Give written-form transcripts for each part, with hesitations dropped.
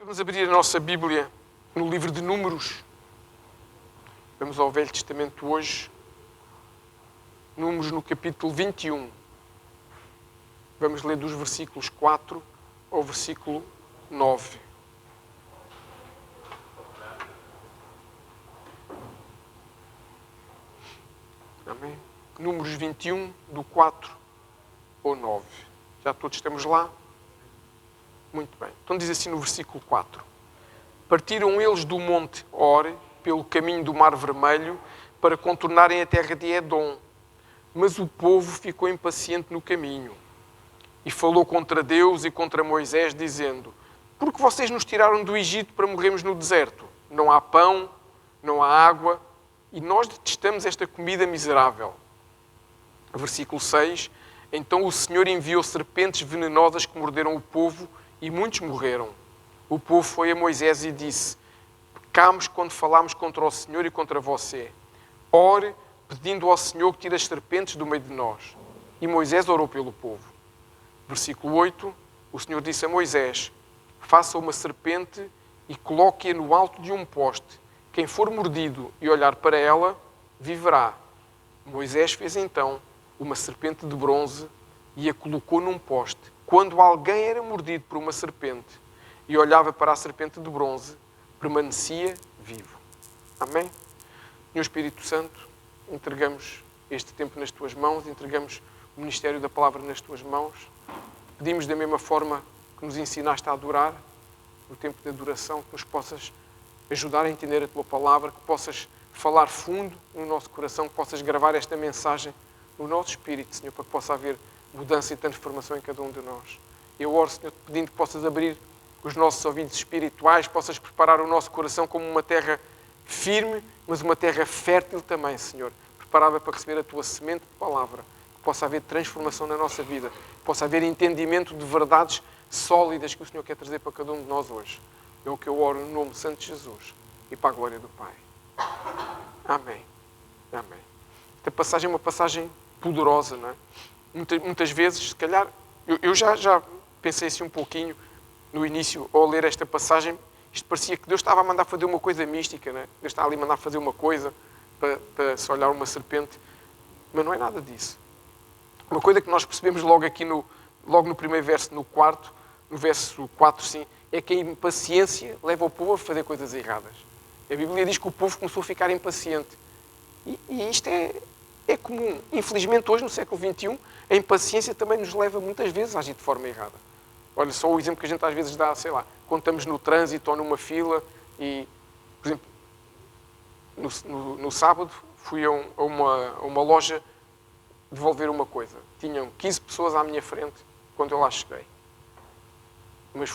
Vamos abrir a nossa Bíblia no livro de Números. Vamos ao Velho Testamento hoje. Números no capítulo 21. Vamos ler dos versículos 4 ao versículo 9. Amém? Números 21, do 4 ao 9. Já todos estamos lá? Muito bem. Então diz assim no versículo 4. Partiram eles do monte Hor, pelo caminho do Mar Vermelho, para contornarem a terra de Edom. Mas o povo ficou impaciente no caminho. E falou contra Deus e contra Moisés, dizendo: por que vocês nos tiraram do Egito para morrermos no deserto? Não há pão, não há água, e nós detestamos esta comida miserável. Versículo 6. Então o Senhor enviou serpentes venenosas que morderam o povo, e muitos morreram. O povo foi a Moisés e disse: pecámos quando falámos contra o Senhor e contra você. Ore, pedindo ao Senhor que tire as serpentes do meio de nós. E Moisés orou pelo povo. Versículo 8. O Senhor disse a Moisés: faça uma serpente e coloque-a no alto de um poste. Quem for mordido e olhar para ela, viverá. Moisés fez então uma serpente de bronze e a colocou num poste. Quando alguém era mordido por uma serpente e olhava para a serpente de bronze, permanecia vivo. Amém? Senhor Espírito Santo, entregamos este tempo nas Tuas mãos, entregamos o ministério da palavra nas Tuas mãos. Pedimos da mesma forma que nos ensinaste a adorar, no tempo de adoração, que nos possas ajudar a entender a Tua palavra, que possas falar fundo no nosso coração, que possas gravar esta mensagem no nosso espírito, Senhor, para que possa haver mudança e transformação em cada um de nós. Eu oro, Senhor, pedindo que possas abrir os nossos ouvidos espirituais, possas preparar o nosso coração como uma terra firme, mas uma terra fértil também, Senhor, preparada para receber a Tua semente de palavra, que possa haver transformação na nossa vida, que possa haver entendimento de verdades sólidas que o Senhor quer trazer para cada um de nós hoje. É o que eu oro no nome santo de Jesus e para a glória do Pai. Amém. Amém. Esta passagem é uma passagem poderosa, não é? Muitas vezes, se calhar, eu já pensei assim um pouquinho no início, ao ler esta passagem, isto parecia que Deus estava a mandar fazer uma coisa mística, não é? Deus está ali a mandar fazer uma coisa para se olhar uma serpente, mas não é nada disso. Uma coisa que nós percebemos logo aqui, logo no primeiro verso, no verso 4, sim, é que a impaciência leva o povo a fazer coisas erradas. A Bíblia diz que o povo começou a ficar impaciente. E isto é comum. Infelizmente, hoje, no século XXI, a impaciência também nos leva muitas vezes a agir de forma errada. Olha, só o exemplo que a gente às vezes dá, sei lá, quando estamos no trânsito ou numa fila e, por exemplo, no sábado fui a uma loja devolver uma coisa. Tinham 15 pessoas à minha frente quando eu lá cheguei. Mas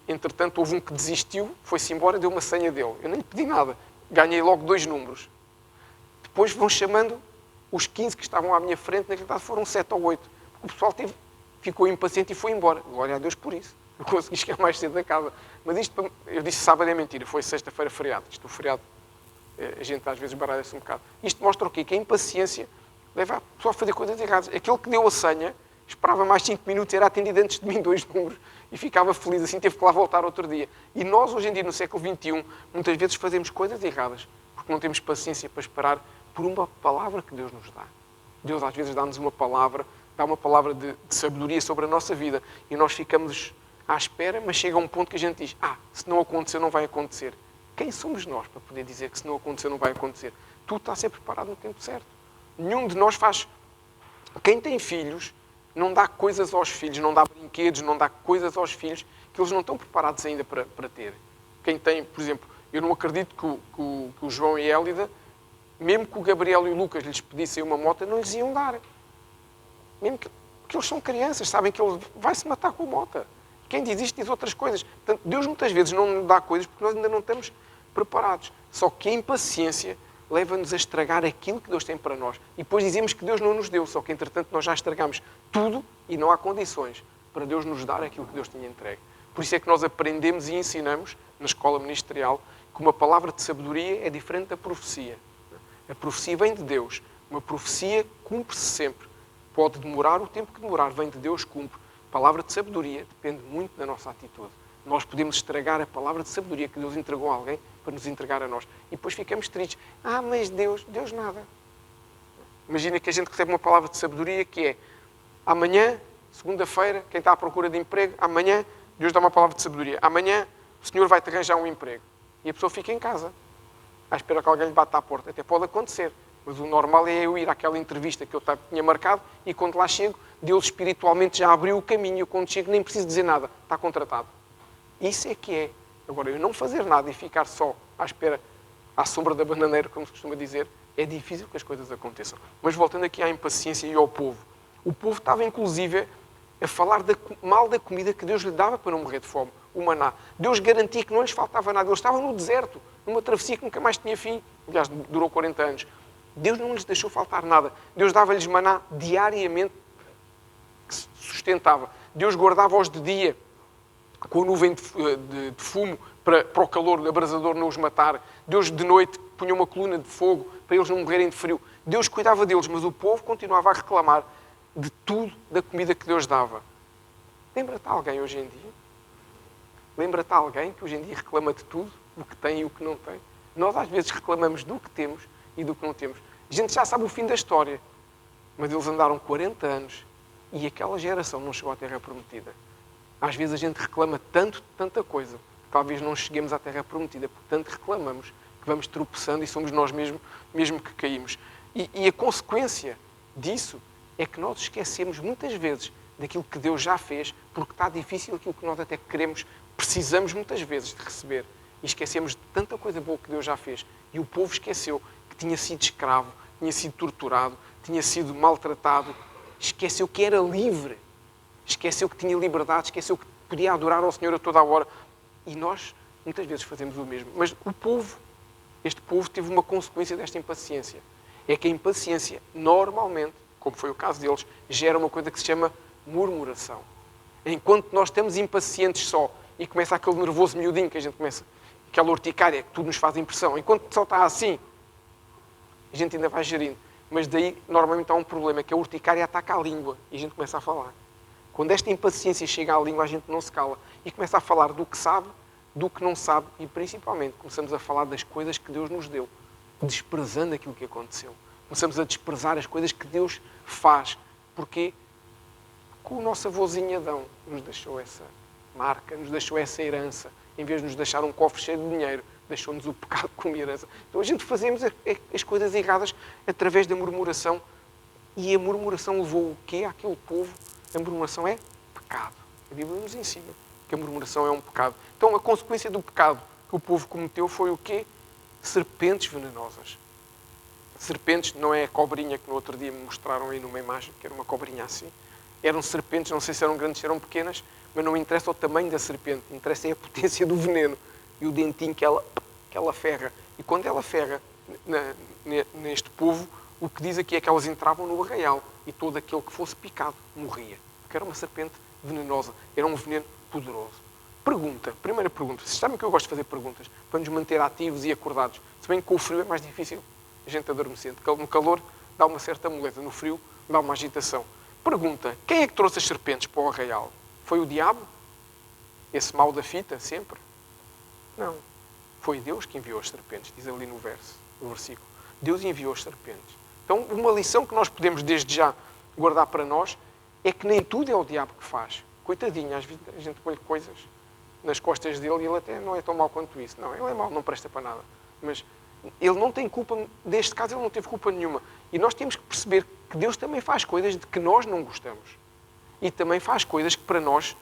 entretanto, houve um que desistiu, foi-se embora, deu uma senha dele. Eu nem lhe pedi nada. Ganhei logo 2 números. Depois vão chamando os 15 que estavam à minha frente, na verdade foram 7 ou 8. O pessoal ficou impaciente e foi embora. Glória a Deus por isso. Eu consegui chegar mais cedo da casa. Mas isto, eu disse sábado é mentira, foi sexta-feira feriado. Isto, o feriado, a gente às vezes baralha-se um bocado. Isto mostra o quê? Que a impaciência leva a pessoa a fazer coisas erradas. Aquele que deu a senha, esperava mais 5 minutos, era atendido antes de mim 2 números e ficava feliz, assim teve que lá voltar outro dia. E nós, hoje em dia, no século XXI, muitas vezes fazemos coisas erradas porque não temos paciência para esperar por uma palavra que Deus nos dá. Deus às vezes dá-nos uma palavra, dá uma palavra de sabedoria sobre a nossa vida e nós ficamos à espera, mas chega um ponto que a gente diz: se não acontecer, não vai acontecer. Quem somos nós para poder dizer que se não acontecer, não vai acontecer? Tudo está a ser preparado no tempo certo. Nenhum de nós faz. Quem tem filhos não dá coisas aos filhos, não dá brinquedos, não dá coisas aos filhos que eles não estão preparados ainda para ter. Quem tem, por exemplo, eu não acredito que o João e a Hélida, mesmo que o Gabriel e o Lucas lhes pedissem uma moto, não lhes iam dar. Mesmo que eles são crianças, sabem que ele vai se matar com a moto. Quem diz isto diz outras coisas. Portanto, Deus muitas vezes não nos dá coisas porque nós ainda não estamos preparados. Só que a impaciência leva-nos a estragar aquilo que Deus tem para nós. E depois dizemos que Deus não nos deu, só que entretanto nós já estragamos tudo e não há condições para Deus nos dar aquilo que Deus tinha entregue. Por isso é que nós aprendemos e ensinamos na escola ministerial que uma palavra de sabedoria é diferente da profecia. A profecia vem de Deus. Uma profecia cumpre-se sempre. Pode demorar o tempo que demorar, vem de Deus, cumpre. A palavra de sabedoria depende muito da nossa atitude. Nós podemos estragar a palavra de sabedoria que Deus entregou a alguém para nos entregar a nós. E depois ficamos tristes. Mas Deus nada. Imagina que a gente recebe uma palavra de sabedoria que é: amanhã, segunda-feira, quem está à procura de emprego, amanhã Deus dá uma palavra de sabedoria. Amanhã o Senhor vai-te arranjar um emprego. E a pessoa fica em casa, à espera que alguém lhe bata à porta. Até pode acontecer. Mas o normal é eu ir àquela entrevista que eu tinha marcado e quando lá chego, Deus espiritualmente já abriu o caminho. Quando chego nem preciso dizer nada. Está contratado. Isso é que é. Agora, eu não fazer nada e ficar só à espera, à sombra da bananeira, como se costuma dizer, é difícil que as coisas aconteçam. Mas voltando aqui à impaciência e ao povo. O povo estava, inclusive, a falar mal da comida que Deus lhe dava para não morrer de fome. O maná. Deus garantia que não lhes faltava nada. Eles estavam no deserto, numa travessia que nunca mais tinha fim. Aliás, durou 40 anos. Deus não lhes deixou faltar nada. Deus dava-lhes maná diariamente que se sustentava. Deus guardava-os de dia com a nuvem de fumo para o calor abrasador não os matar. Deus de noite punha uma coluna de fogo para eles não morrerem de frio. Deus cuidava deles, mas o povo continuava a reclamar de tudo da comida que Deus dava. Lembra-te alguém hoje em dia? Lembra-te alguém que hoje em dia reclama de tudo, o que tem e o que não tem? Nós às vezes reclamamos do que temos e do que não temos. A gente já sabe o fim da história, mas eles andaram 40 anos e aquela geração não chegou à Terra Prometida. Às vezes a gente reclama tanta coisa, que talvez não cheguemos à Terra Prometida, porque tanto reclamamos que vamos tropeçando e somos nós mesmo que caímos. E a consequência disso é que nós esquecemos muitas vezes daquilo que Deus já fez, porque está difícil aquilo que nós até queremos, precisamos muitas vezes de receber. E esquecemos de tanta coisa boa que Deus já fez. E o povo esqueceu que tinha sido escravo, tinha sido torturado, tinha sido maltratado, esqueceu que era livre. Esqueceu que tinha liberdade, esqueceu que podia adorar ao Senhor a toda a hora. E nós, muitas vezes, fazemos o mesmo. Mas este povo teve uma consequência desta impaciência. É que a impaciência, normalmente, como foi o caso deles, gera uma coisa que se chama murmuração. Enquanto nós estamos impacientes só e começa aquele nervoso miudinho que a gente começa, aquela urticária que tudo nos faz impressão, enquanto só está assim, a gente ainda vai gerindo. Mas daí, normalmente, há um problema, que a urticária ataca a língua e a gente começa a falar. Quando esta impaciência chega à língua, a gente não se cala e começa a falar do que sabe, do que não sabe e, principalmente, começamos a falar das coisas que Deus nos deu, desprezando aquilo que aconteceu. Começamos a desprezar as coisas que Deus faz. Porquê? Porque o nosso avôzinho Adão nos deixou essa marca, nos deixou essa herança. Em vez de nos deixar um cofre cheio de dinheiro, deixou-nos o pecado como herança. Então a gente fazemos as coisas erradas através da murmuração. E a murmuração levou o quê àquele povo? A murmuração é pecado. A Bíblia nos ensina que a murmuração é um pecado. Então, a consequência do pecado que o povo cometeu foi o quê? Serpentes venenosas. Serpentes não é a cobrinha que no outro dia me mostraram aí numa imagem, que era uma cobrinha assim. Eram serpentes, não sei se eram grandes, se eram pequenas, mas não interessa o tamanho da serpente, interessa é a potência do veneno e o dentinho que ela ferra. E quando ela ferra neste povo, o que diz aqui é que elas entravam no arraial e todo aquele que fosse picado morria. Porque era uma serpente venenosa, era um veneno poderoso. Primeira pergunta. Vocês sabem que eu gosto de fazer perguntas para nos manter ativos e acordados. Se bem que com o frio é mais difícil a gente adormecer. No calor dá uma certa moleza, no frio dá uma agitação. Pergunta. Quem é que trouxe as serpentes para o arraial? Foi o diabo? Esse mau da fita, sempre? Não. Foi Deus que enviou as serpentes, diz ali no versículo. Deus enviou as serpentes. Então, uma lição que nós podemos desde já guardar para nós é que nem tudo é o diabo que faz. Coitadinho, às vezes a gente põe coisas nas costas dele e ele até não é tão mau quanto isso. Não, ele é mau, não presta para nada. Mas ele não tem culpa, neste caso ele não teve culpa nenhuma. E nós temos que perceber que Deus também faz coisas de que nós não gostamos. E também faz coisas que para nós,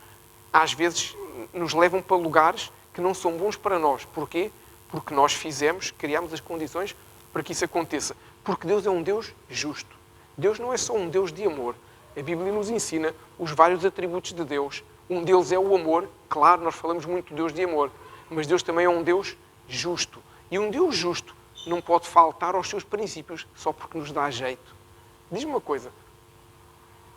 às vezes, nos levam para lugares que não são bons para nós. Porquê? Porque nós criámos as condições para que isso aconteça. Porque Deus é um Deus justo. Deus não é só um Deus de amor. A Bíblia nos ensina os vários atributos de Deus. Um deles é o amor. Claro, nós falamos muito de Deus de amor. Mas Deus também é um Deus justo. E um Deus justo não pode faltar aos seus princípios só porque nos dá jeito. Diz-me uma coisa.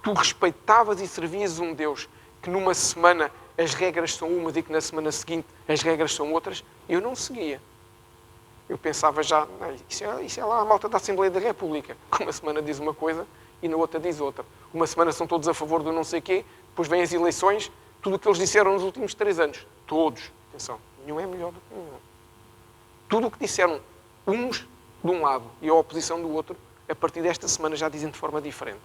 Tu respeitavas e servias um Deus que numa semana as regras são umas e que na semana seguinte as regras são outras? Eu não seguia. Eu pensava já, não, isso é lá a malta da Assembleia da República. Uma semana diz uma coisa e na outra diz outra. Uma semana são todos a favor do não sei quê, depois vêm as eleições, Tudo o que eles disseram nos últimos 3 anos. Todos. Atenção, nenhum é melhor do que nenhum. Tudo o que disseram uns de um lado e a oposição do outro, a partir desta semana já dizem de forma diferente.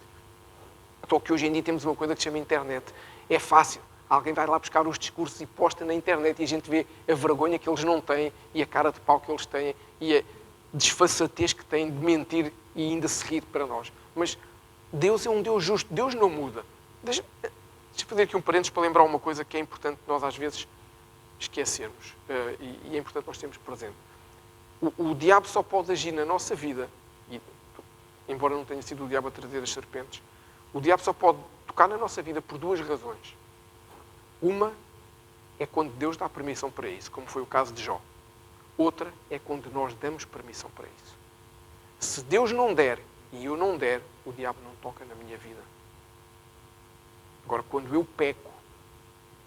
Só que hoje em dia temos uma coisa que se chama internet. É fácil. Alguém vai lá buscar os discursos e posta na internet e a gente vê a vergonha que eles não têm e a cara de pau que eles têm e a desfaçatez que têm de mentir e ainda se rir para nós. Mas Deus é um Deus justo. Deus não muda. Deixa eu fazer aqui um parênteses para lembrar uma coisa que é importante nós às vezes esquecermos. E é importante nós termos presente. O diabo só pode agir na nossa vida, e, embora não tenha sido o diabo a trazer as serpentes, o diabo só pode tocar na nossa vida por 2 razões. Uma é quando Deus dá permissão para isso, como foi o caso de Jó. Outra é quando nós damos permissão para isso. Se Deus não der e eu não der, o diabo não toca na minha vida. Agora, quando eu peco,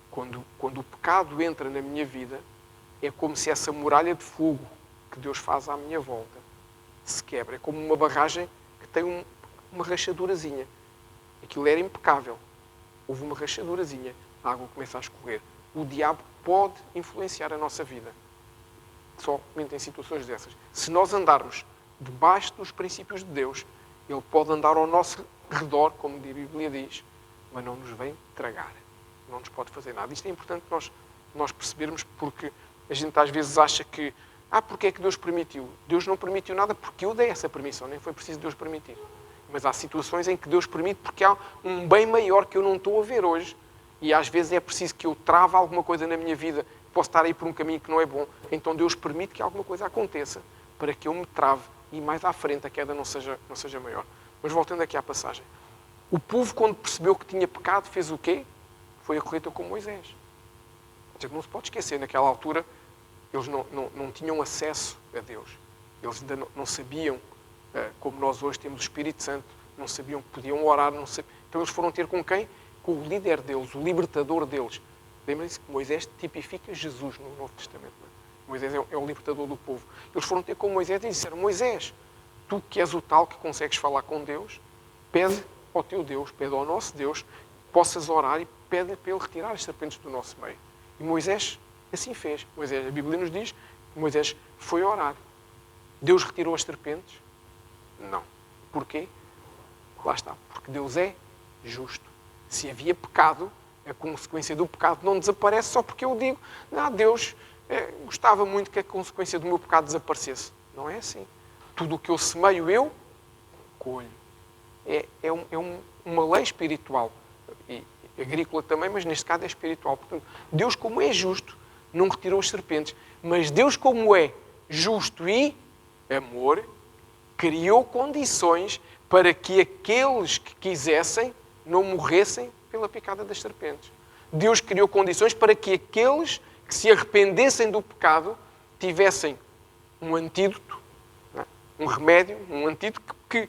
quando o pecado entra na minha vida, é como se essa muralha de fogo que Deus faz à minha volta se quebra. É como uma barragem que tem uma rachadurazinha. Aquilo era impecável. Houve uma rachadurazinha. A água começa a escorrer. O diabo pode influenciar a nossa vida. Somente em situações dessas. Se nós andarmos debaixo dos princípios de Deus, ele pode andar ao nosso redor, como a Bíblia diz, mas não nos vem tragar. Não nos pode fazer nada. Isto é importante nós percebermos, porque a gente às vezes acha que porque é que Deus permitiu? Deus não permitiu nada porque eu dei essa permissão, nem foi preciso Deus permitir. Mas há situações em que Deus permite porque há um bem maior que eu não estou a ver hoje. E às vezes é preciso que eu trave alguma coisa na minha vida. Posso estar aí por um caminho que não é bom. Então Deus permite que alguma coisa aconteça para que eu me trave e mais à frente a queda não seja maior. Mas voltando aqui à passagem. O povo, quando percebeu que tinha pecado, fez o quê? Foi a colheita com Moisés. Não se pode esquecer, naquela altura, eles não tinham acesso a Deus. Eles ainda não sabiam, como nós hoje temos o Espírito Santo, não sabiam que podiam orar. Então eles foram ter com quem? Com o líder deles, o libertador deles. Lembrem-se que Moisés tipifica Jesus no Novo Testamento. Moisés é o libertador do povo. Eles foram ter com Moisés e disseram: Moisés, tu que és o tal que consegues falar com Deus, pede ao teu Deus, pede ao nosso Deus, que possas orar e pede para ele retirar as serpentes do nosso meio. E Moisés assim fez. A Bíblia nos diz que Moisés foi orar. Deus retirou as serpentes? Não. Porquê? Lá está. Porque Deus é justo. Se havia pecado, a consequência do pecado não desaparece só porque eu digo: Deus gostava muito que a consequência do meu pecado desaparecesse. Não é assim. Tudo o que eu semeio, eu colho. É uma lei espiritual. E agrícola também, mas neste caso é espiritual. Portanto, Deus, como é justo, não retirou as serpentes. Mas Deus, como é justo e amor, criou condições para que aqueles que quisessem não morressem pela picada das serpentes. Deus criou condições para que aqueles que se arrependessem do pecado tivessem um antídoto, um remédio, um antídoto que,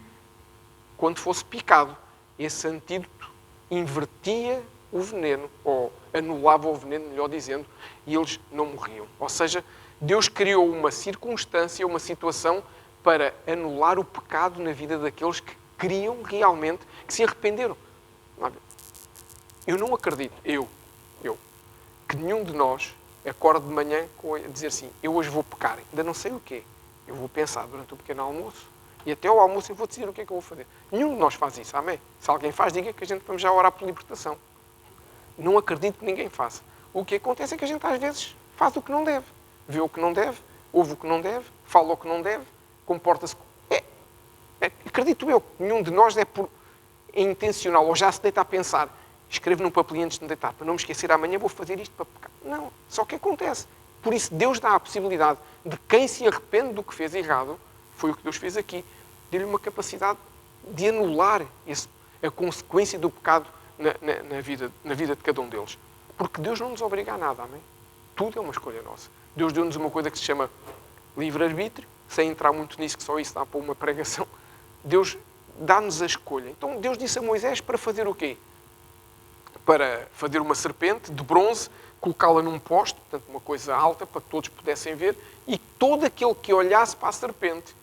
quando fosse picado, esse antídoto invertia o veneno, ou anulava o veneno, melhor dizendo, e eles não morriam. Ou seja, Deus criou uma circunstância, uma situação para anular o pecado na vida daqueles que queriam realmente, que se arrependeram. Eu não acredito, que nenhum de nós acorde de manhã a dizer assim: eu hoje vou pecar, ainda não sei o quê. Eu vou pensar durante o pequeno almoço e até ao almoço eu vou decidir o que é que eu vou fazer. Nenhum de nós faz isso, amém? Se alguém faz, diga que a gente vamos já orar por libertação. Não acredito que ninguém faça. O que acontece é que a gente às vezes faz o que não deve. Vê o que não deve, ouve o que não deve, fala o que não deve, comporta-se... Acredito eu que nenhum de nós é intencional ou já se deita a pensar: escrevo num papelinho antes de me deitar, para não me esquecer, amanhã vou fazer isto para pecar. Não, só que acontece. Por isso Deus dá a possibilidade de quem se arrepende do que fez errado, foi o que Deus fez aqui, deu-lhe uma capacidade de anular a consequência do pecado na vida de cada um deles. Porque Deus não nos obriga a nada, amém? Tudo é uma escolha nossa. Deus deu-nos uma coisa que se chama livre-arbítrio, sem entrar muito nisso, que só isso dá para uma pregação. Deus dá-nos a escolha. Então Deus disse a Moisés para fazer o quê? Para fazer uma serpente de bronze, colocá-la num poste, portanto uma coisa alta, para que todos pudessem ver, e todo aquele que olhasse para a serpente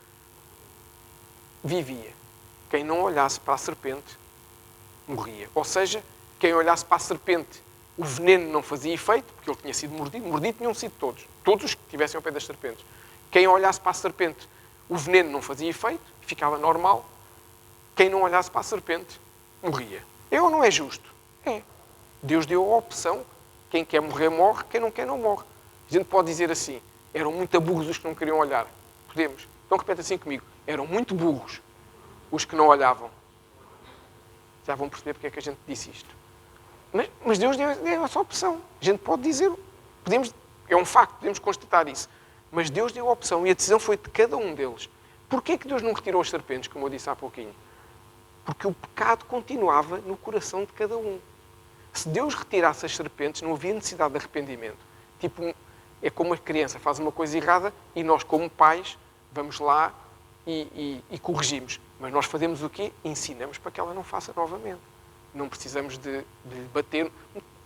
vivia. Quem não olhasse para a serpente morria. Ou seja, quem olhasse para a serpente o veneno não fazia efeito, porque ele tinha sido mordido. Mordido tinham sido todos. Todos os que estivessem ao pé das serpentes. Quem olhasse para a serpente, o veneno não fazia efeito, ficava normal. Quem não olhasse para a serpente, morria. É ou não é justo? É. Deus deu a opção. Quem quer morrer, morre. Quem não quer, não morre. A gente pode dizer assim, eram muito burros os que não queriam olhar. Podemos. Então repete assim comigo. Eram muito burros os que não olhavam. Já vão perceber porque é que a gente disse isto. Mas Deus deu essa opção. A gente pode dizer, é um facto, podemos constatar isso. Mas Deus deu a opção e a decisão foi de cada um deles. Porquê é que Deus não retirou as serpentes, como eu disse há pouquinho? Porque o pecado continuava no coração de cada um. Se Deus retirasse as serpentes, não havia necessidade de arrependimento. Tipo, é como a criança faz uma coisa errada e nós, como pais, vamos lá e corrigimos. Mas nós fazemos o quê? Ensinamos para que ela não faça novamente. Não precisamos de lhe bater,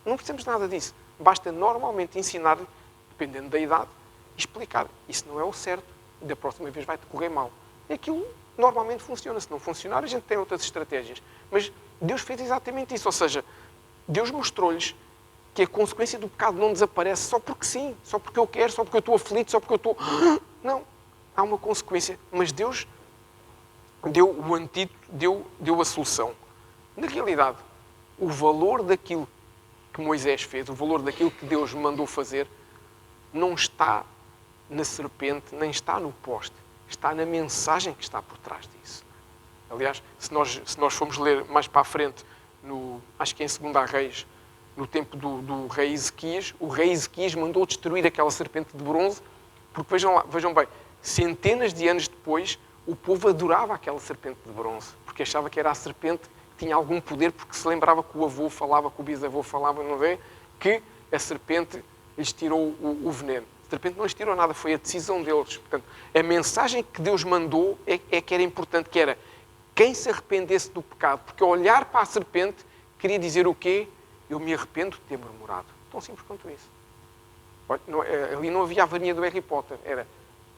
não precisamos de nada disso. Basta normalmente ensinar, dependendo da idade, e explicar. Isso não é o certo e da próxima vez vai-te correr mal. E aquilo normalmente funciona. Se não funcionar, a gente tem outras estratégias. Mas Deus fez exatamente isso. Ou seja, Deus mostrou-lhes que a consequência do pecado não desaparece só porque sim, só porque eu quero, só porque eu estou aflito, só porque eu estou... Não. Há uma consequência. Mas Deus deu o antídoto, deu a solução. Na realidade, o valor daquilo que Moisés fez, o valor daquilo que Deus mandou fazer, não está na serpente, nem está no poste. Está na mensagem que está por trás disso. Aliás, se nós formos ler mais para a frente, acho que em 2 Reis, no tempo do rei Ezequias, o rei Ezequias mandou destruir aquela serpente de bronze, porque vejam bem, centenas de anos depois, o povo adorava aquela serpente de bronze, porque achava que era a serpente que tinha algum poder, porque se lembrava que o avô falava, que o bisavô falava, não é? Que a serpente lhes tirou o veneno. A serpente não lhes tirou nada, foi a decisão deles. Portanto, a mensagem que Deus mandou é que era importante, que era quem se arrependesse do pecado, porque olhar para a serpente queria dizer o quê? Eu me arrependo de ter murmurado. Tão simples quanto isso. Ali não havia a varinha do Harry Potter. Era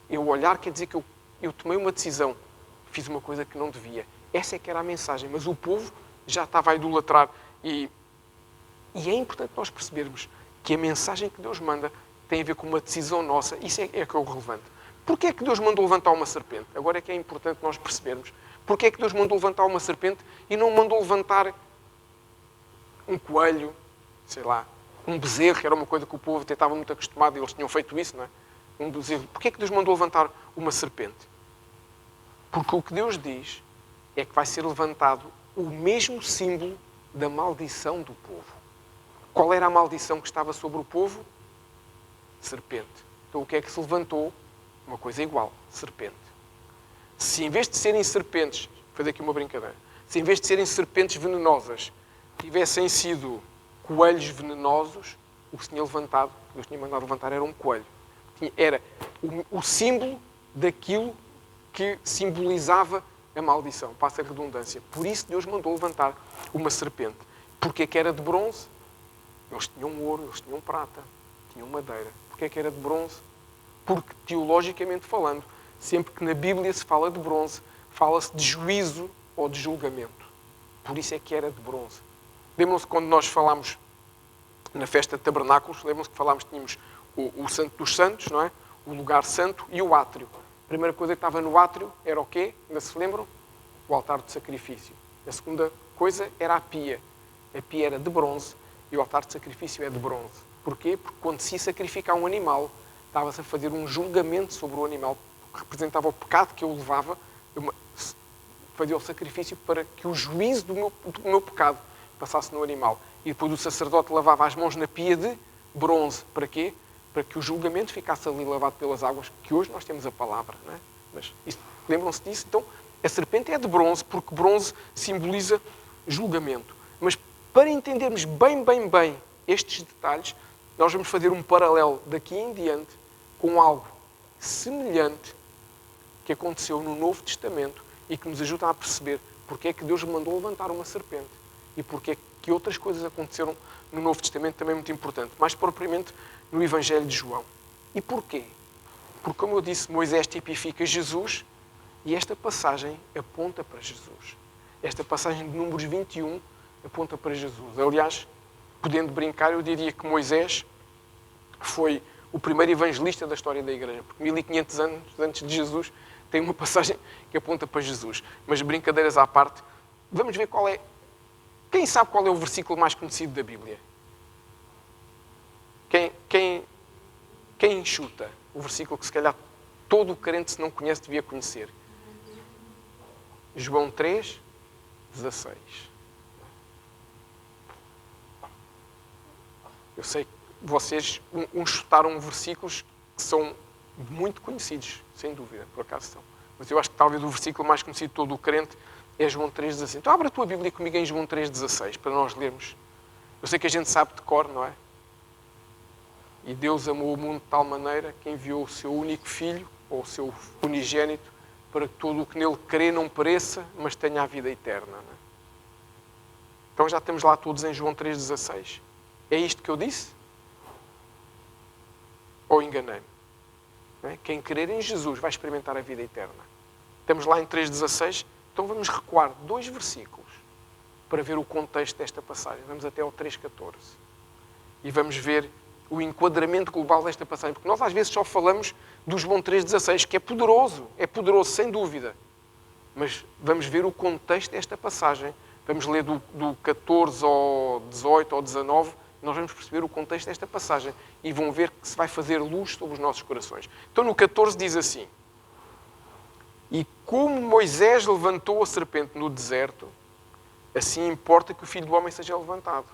eu olhar, quer dizer que eu tomei uma decisão, fiz uma coisa que não devia. Essa é que era a mensagem. Mas o povo já estava a idolatrar. E é importante nós percebermos que a mensagem que Deus manda tem a ver com uma decisão nossa. Isso é que é o relevante. Porquê é que Deus mandou levantar uma serpente? Agora é que é importante nós percebermos. Porquê é que Deus mandou levantar uma serpente e não mandou levantar um coelho, sei lá, um bezerro, que era uma coisa que o povo até estava muito acostumado e eles tinham feito isso, não é? Um bezerro. Porquê é que Deus mandou levantar uma serpente? Porque o que Deus diz é que vai ser levantado o mesmo símbolo da maldição do povo. Qual era a maldição que estava sobre o povo? Serpente. Então o que é que se levantou? Uma coisa igual, serpente. Se em vez de serem serpentes, vou fazer aqui uma brincadeira, se em vez de serem serpentes venenosas, tivessem sido coelhos venenosos, o que se tinha levantado, que Deus tinha mandado levantar, era um coelho. Era o símbolo daquilo que simbolizava a maldição, passa a redundância. Por isso Deus mandou levantar uma serpente. Porquê que era de bronze? Eles tinham ouro, eles tinham prata, tinham madeira. Porquê que era de bronze? Porque, teologicamente falando, sempre que na Bíblia se fala de bronze, fala-se de juízo ou de julgamento. Por isso é que era de bronze. Lembram-se quando nós falámos na festa de tabernáculos, lembram-se que falámos que tínhamos o Santo dos Santos, não é? O lugar santo e o átrio. A primeira coisa que estava no átrio era o quê? Ainda se lembram? O altar de sacrifício. A segunda coisa era a pia. A pia era de bronze e o altar de sacrifício é de bronze. Porquê? Porque quando se ia sacrificar um animal, estava-se a fazer um julgamento sobre o animal, que representava o pecado que eu levava, fazia o sacrifício para que o juízo do meu pecado passasse no animal. E depois o sacerdote lavava as mãos na pia de bronze. Para quê? Para que o julgamento ficasse ali lavado pelas águas, que hoje nós temos a palavra, não é? Mas lembram-se disso? Então, a serpente é de bronze, porque bronze simboliza julgamento. Mas para entendermos bem estes detalhes, nós vamos fazer um paralelo daqui em diante com algo semelhante que aconteceu no Novo Testamento e que nos ajuda a perceber porque é que Deus mandou levantar uma serpente e porque é que outras coisas aconteceram no Novo Testamento também muito importante, mais propriamente no Evangelho de João. E porquê? Porque, como eu disse, Moisés tipifica Jesus e esta passagem aponta para Jesus. Esta passagem de Números 21 aponta para Jesus. Aliás, podendo brincar, eu diria que Moisés foi o primeiro evangelista da história da Igreja, porque 1500 anos antes de Jesus tem uma passagem que aponta para Jesus. Mas brincadeiras à parte, vamos ver qual é... Quem sabe qual é o versículo mais conhecido da Bíblia? Quem chuta o versículo que se calhar todo o crente, se não conhece, devia conhecer? João 3, 16. Eu sei que vocês uns chutaram versículos que são muito conhecidos, sem dúvida, por acaso são. Mas eu acho que talvez o versículo mais conhecido de todo o crente é João 3, 16. Então abre a tua Bíblia comigo em João 3, 16, para nós lermos. Eu sei que a gente sabe de cor, não é? E Deus amou o mundo de tal maneira que enviou o seu único filho, ou o seu unigênito, para que todo o que nele crê não pereça, mas tenha a vida eterna. Não é? Então já estamos lá todos em João 3, 16. É isto que eu disse? Ou enganei-me? Não é? Quem crer em Jesus vai experimentar a vida eterna. Estamos lá em 3,16, então vamos recuar 2 versículos para ver o contexto desta passagem. Vamos até ao 3,14. E vamos ver o enquadramento global desta passagem. Porque nós às vezes só falamos do João 3,16, que é poderoso sem dúvida. Mas vamos ver o contexto desta passagem. Vamos ler do 14 ao 18 ou 19, nós vamos perceber o contexto desta passagem e vão ver que se vai fazer luz sobre os nossos corações. Então no 14 diz assim: e como Moisés levantou a serpente no deserto, assim importa que o Filho do Homem seja levantado.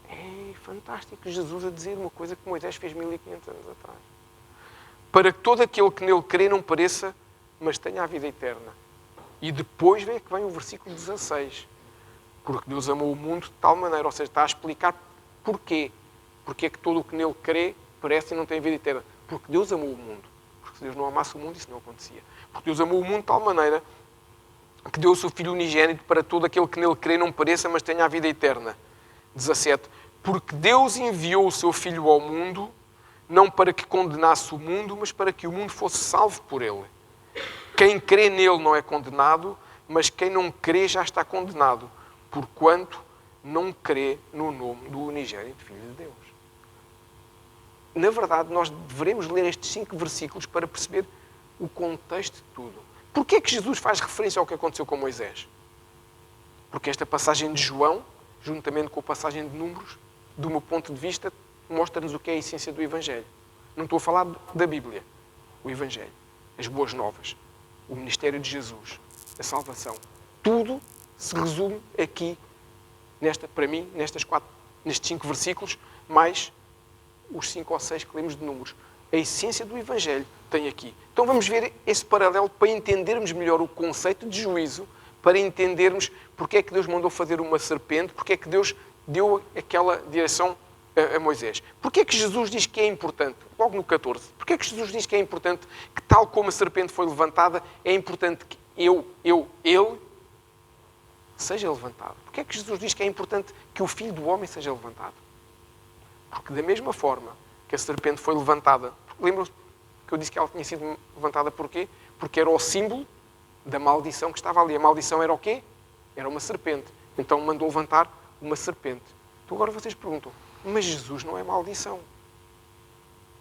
É fantástico Jesus a dizer uma coisa que Moisés fez 1500 anos atrás. Para que todo aquele que nele crê não pereça, mas tenha a vida eterna. E depois vem o versículo 16. Porque Deus amou o mundo de tal maneira, ou seja, está a explicar porquê. Porque é que todo o que nele crê perece e não tem vida eterna. Porque Deus amou o mundo. Porque se Deus não amasse o mundo, isso não acontecia. Porque Deus amou o mundo de tal maneira que deu o seu Filho unigênito para todo aquele que nele crê não pereça, mas tenha a vida eterna. 17. Porque Deus enviou o seu Filho ao mundo, não para que condenasse o mundo, mas para que o mundo fosse salvo por ele. Quem crê nele não é condenado, mas quem não crê já está condenado, porquanto não crê no nome do unigênito Filho de Deus. Na verdade, nós devemos ler estes 5 versículos para perceber o contexto de tudo. Porquê é que Jesus faz referência ao que aconteceu com Moisés? Porque esta passagem de João, juntamente com a passagem de Números, do meu ponto de vista, mostra-nos o que é a essência do Evangelho. Não estou a falar da Bíblia. O Evangelho, as boas novas, o ministério de Jesus, a salvação. Tudo se resume aqui, para mim, nestes 5 versículos, mais os 5 ou 6 que lemos de Números. A essência do Evangelho tem aqui. Então vamos ver esse paralelo para entendermos melhor o conceito de juízo, para entendermos porque é que Deus mandou fazer uma serpente, porque é que Deus deu aquela direção a Moisés. Porque é que Jesus diz que é importante, logo no 14, porque é que Jesus diz que é importante que, tal como a serpente foi levantada, é importante que ele seja levantado? Porque é que Jesus diz que é importante que o Filho do Homem seja levantado? Porque da mesma forma que a serpente foi levantada, lembram-se que eu disse que ela tinha sido levantada porquê? Porque era o símbolo da maldição que estava ali. A maldição era o quê? Era uma serpente. Então mandou levantar uma serpente. Então agora vocês perguntam, mas Jesus não é maldição.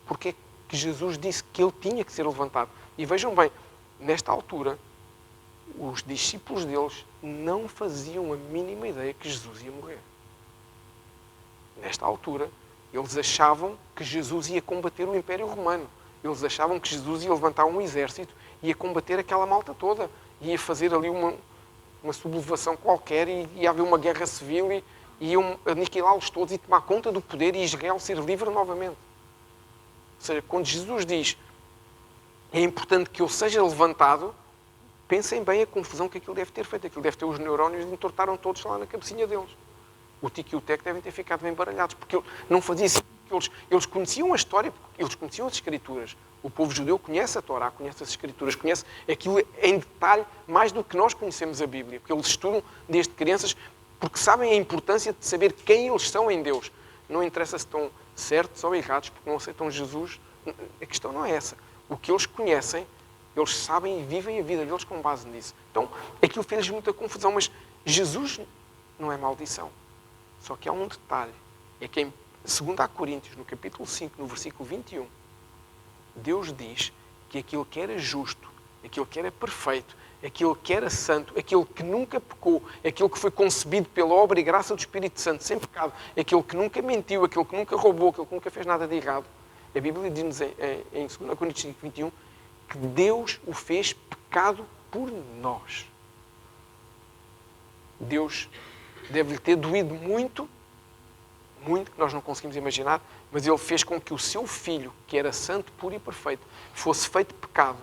Porque é que Jesus disse que ele tinha que ser levantado? E vejam bem, nesta altura, os discípulos deles não faziam a mínima ideia que Jesus ia morrer. Nesta altura, eles achavam que Jesus ia combater o Império Romano. Eles achavam que Jesus ia levantar um exército e ia combater aquela malta toda. Ia fazer ali uma sublevação qualquer e ia haver uma guerra civil e iam aniquilá-los todos e tomar conta do poder e Israel ser livre novamente. Ou seja, quando Jesus diz é importante que eu seja levantado, pensem bem a confusão que aquilo deve ter feito. Aquilo deve ter os neurónios entortaram todos lá na cabecinha deles. O Tico e o Teco devem ter ficado bem baralhados, porque não fazia sentido. Eles conheciam a história, eles conheciam as Escrituras. O povo judeu conhece a Torá, conhece as Escrituras, conhece aquilo em detalhe mais do que nós conhecemos a Bíblia. Porque eles estudam desde crianças, porque sabem a importância de saber quem eles são em Deus. Não interessa se estão certos ou errados, porque não aceitam Jesus. A questão não é essa. O que eles conhecem, eles sabem e vivem a vida deles com base nisso. Então, aquilo fez muita confusão, mas Jesus não é maldição. Só que há um detalhe. é que em 2 Coríntios, no capítulo 5, no versículo 21, Deus diz que aquilo que era justo, aquilo que era perfeito, aquilo que era santo, aquilo que nunca pecou, aquilo que foi concebido pela obra e graça do Espírito Santo, sem pecado, aquilo que nunca mentiu, aquilo que nunca roubou, aquilo que nunca fez nada de errado. A Bíblia diz-nos em 2 Coríntios 5, 21, que Deus o fez pecado por nós. Deus deve-lhe ter doído muito, muito, que nós não conseguimos imaginar, mas Ele fez com que o seu Filho, que era santo, puro e perfeito, fosse feito pecado,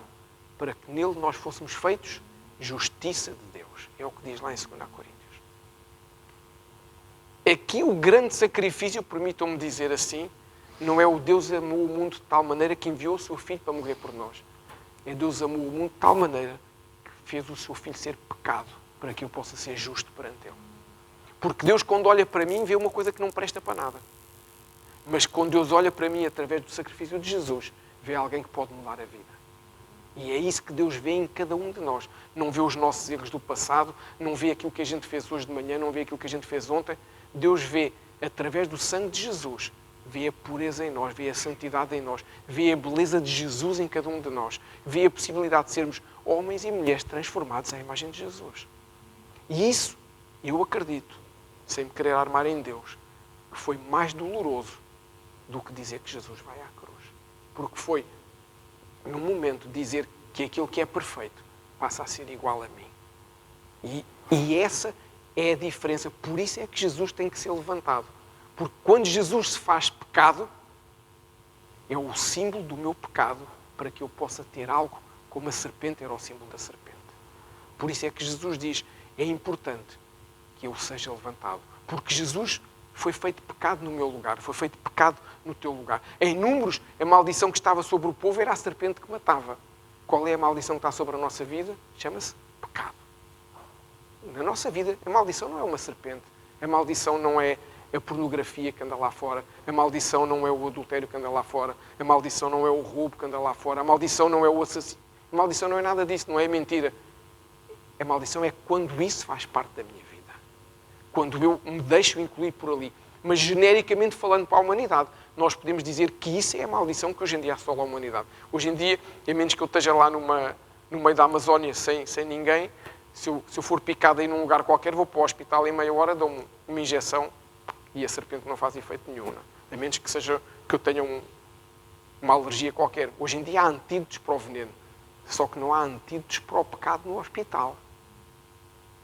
para que nele nós fôssemos feitos justiça de Deus. É o que diz lá em 2 Coríntios. Aqui o grande sacrifício, permitam-me dizer assim, não é o Deus amou o mundo de tal maneira que enviou o seu Filho para morrer por nós. É Deus amou o mundo de tal maneira que fez o seu Filho ser pecado, para que eu possa ser justo perante Ele. Porque Deus, quando olha para mim, vê uma coisa que não presta para nada. Mas quando Deus olha para mim através do sacrifício de Jesus, vê alguém que pode mudar a vida. E é isso que Deus vê em cada um de nós. Não vê os nossos erros do passado, não vê aquilo que a gente fez hoje de manhã, não vê aquilo que a gente fez ontem. Deus vê, através do sangue de Jesus, vê a pureza em nós, vê a santidade em nós, vê a beleza de Jesus em cada um de nós, vê a possibilidade de sermos homens e mulheres transformados à imagem de Jesus. E isso, eu acredito, sem me querer armar em Deus, que foi mais doloroso do que dizer que Jesus vai à cruz. Porque foi, no momento, dizer que aquilo que é perfeito passa a ser igual a mim. E essa é a diferença. Por isso é que Jesus tem que ser levantado. Porque quando Jesus se faz pecado, é o símbolo do meu pecado para que eu possa ter algo como a serpente era o símbolo da serpente. Por isso é que Jesus diz, é importante que eu seja levantado. Porque Jesus foi feito pecado no meu lugar, foi feito pecado no teu lugar. Em Números, a maldição que estava sobre o povo era a serpente que matava. Qual é a maldição que está sobre a nossa vida? Chama-se pecado. Na nossa vida, a maldição não é uma serpente. A maldição não é a pornografia que anda lá fora. A maldição não é o adultério que anda lá fora. A maldição não é o roubo que anda lá fora. A maldição não é o assassino. A maldição não é nada disso, não é mentira. A maldição é quando isso faz parte da minha vida. Quando eu me deixo incluir por ali. Mas genericamente falando para a humanidade, nós podemos dizer que isso é a maldição que hoje em dia assola a humanidade. Hoje em dia, a menos que eu esteja lá no meio da Amazónia sem ninguém, se eu for picado aí num lugar qualquer, vou para o hospital em meia hora, dou-me uma injeção e a serpente não faz efeito nenhum. Não? A menos que eu tenha uma alergia qualquer. Hoje em dia há antídotos para o veneno. Só que não há antídotos para o pecado no hospital.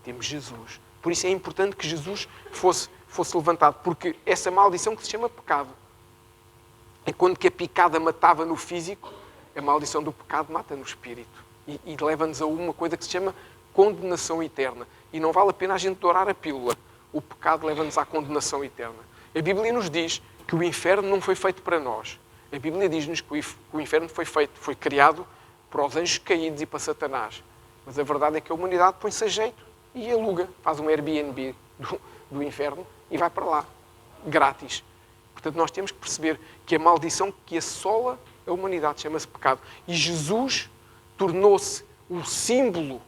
Temos Jesus. Por isso é importante que Jesus fosse levantado. Porque essa maldição que se chama pecado, enquanto que a picada matava no físico, a maldição do pecado mata no espírito. E leva-nos a uma coisa que se chama condenação eterna. E não vale a pena a gente dourar a pílula. O pecado leva-nos à condenação eterna. A Bíblia nos diz que o inferno não foi feito para nós. A Bíblia diz-nos que o inferno foi criado para os anjos caídos e para Satanás. Mas a verdade é que a humanidade põe-se a jeito e aluga, faz um Airbnb do inferno e vai para lá, grátis. Portanto, nós temos que perceber que a maldição que assola a humanidade chama-se pecado. E Jesus tornou-se o símbolo,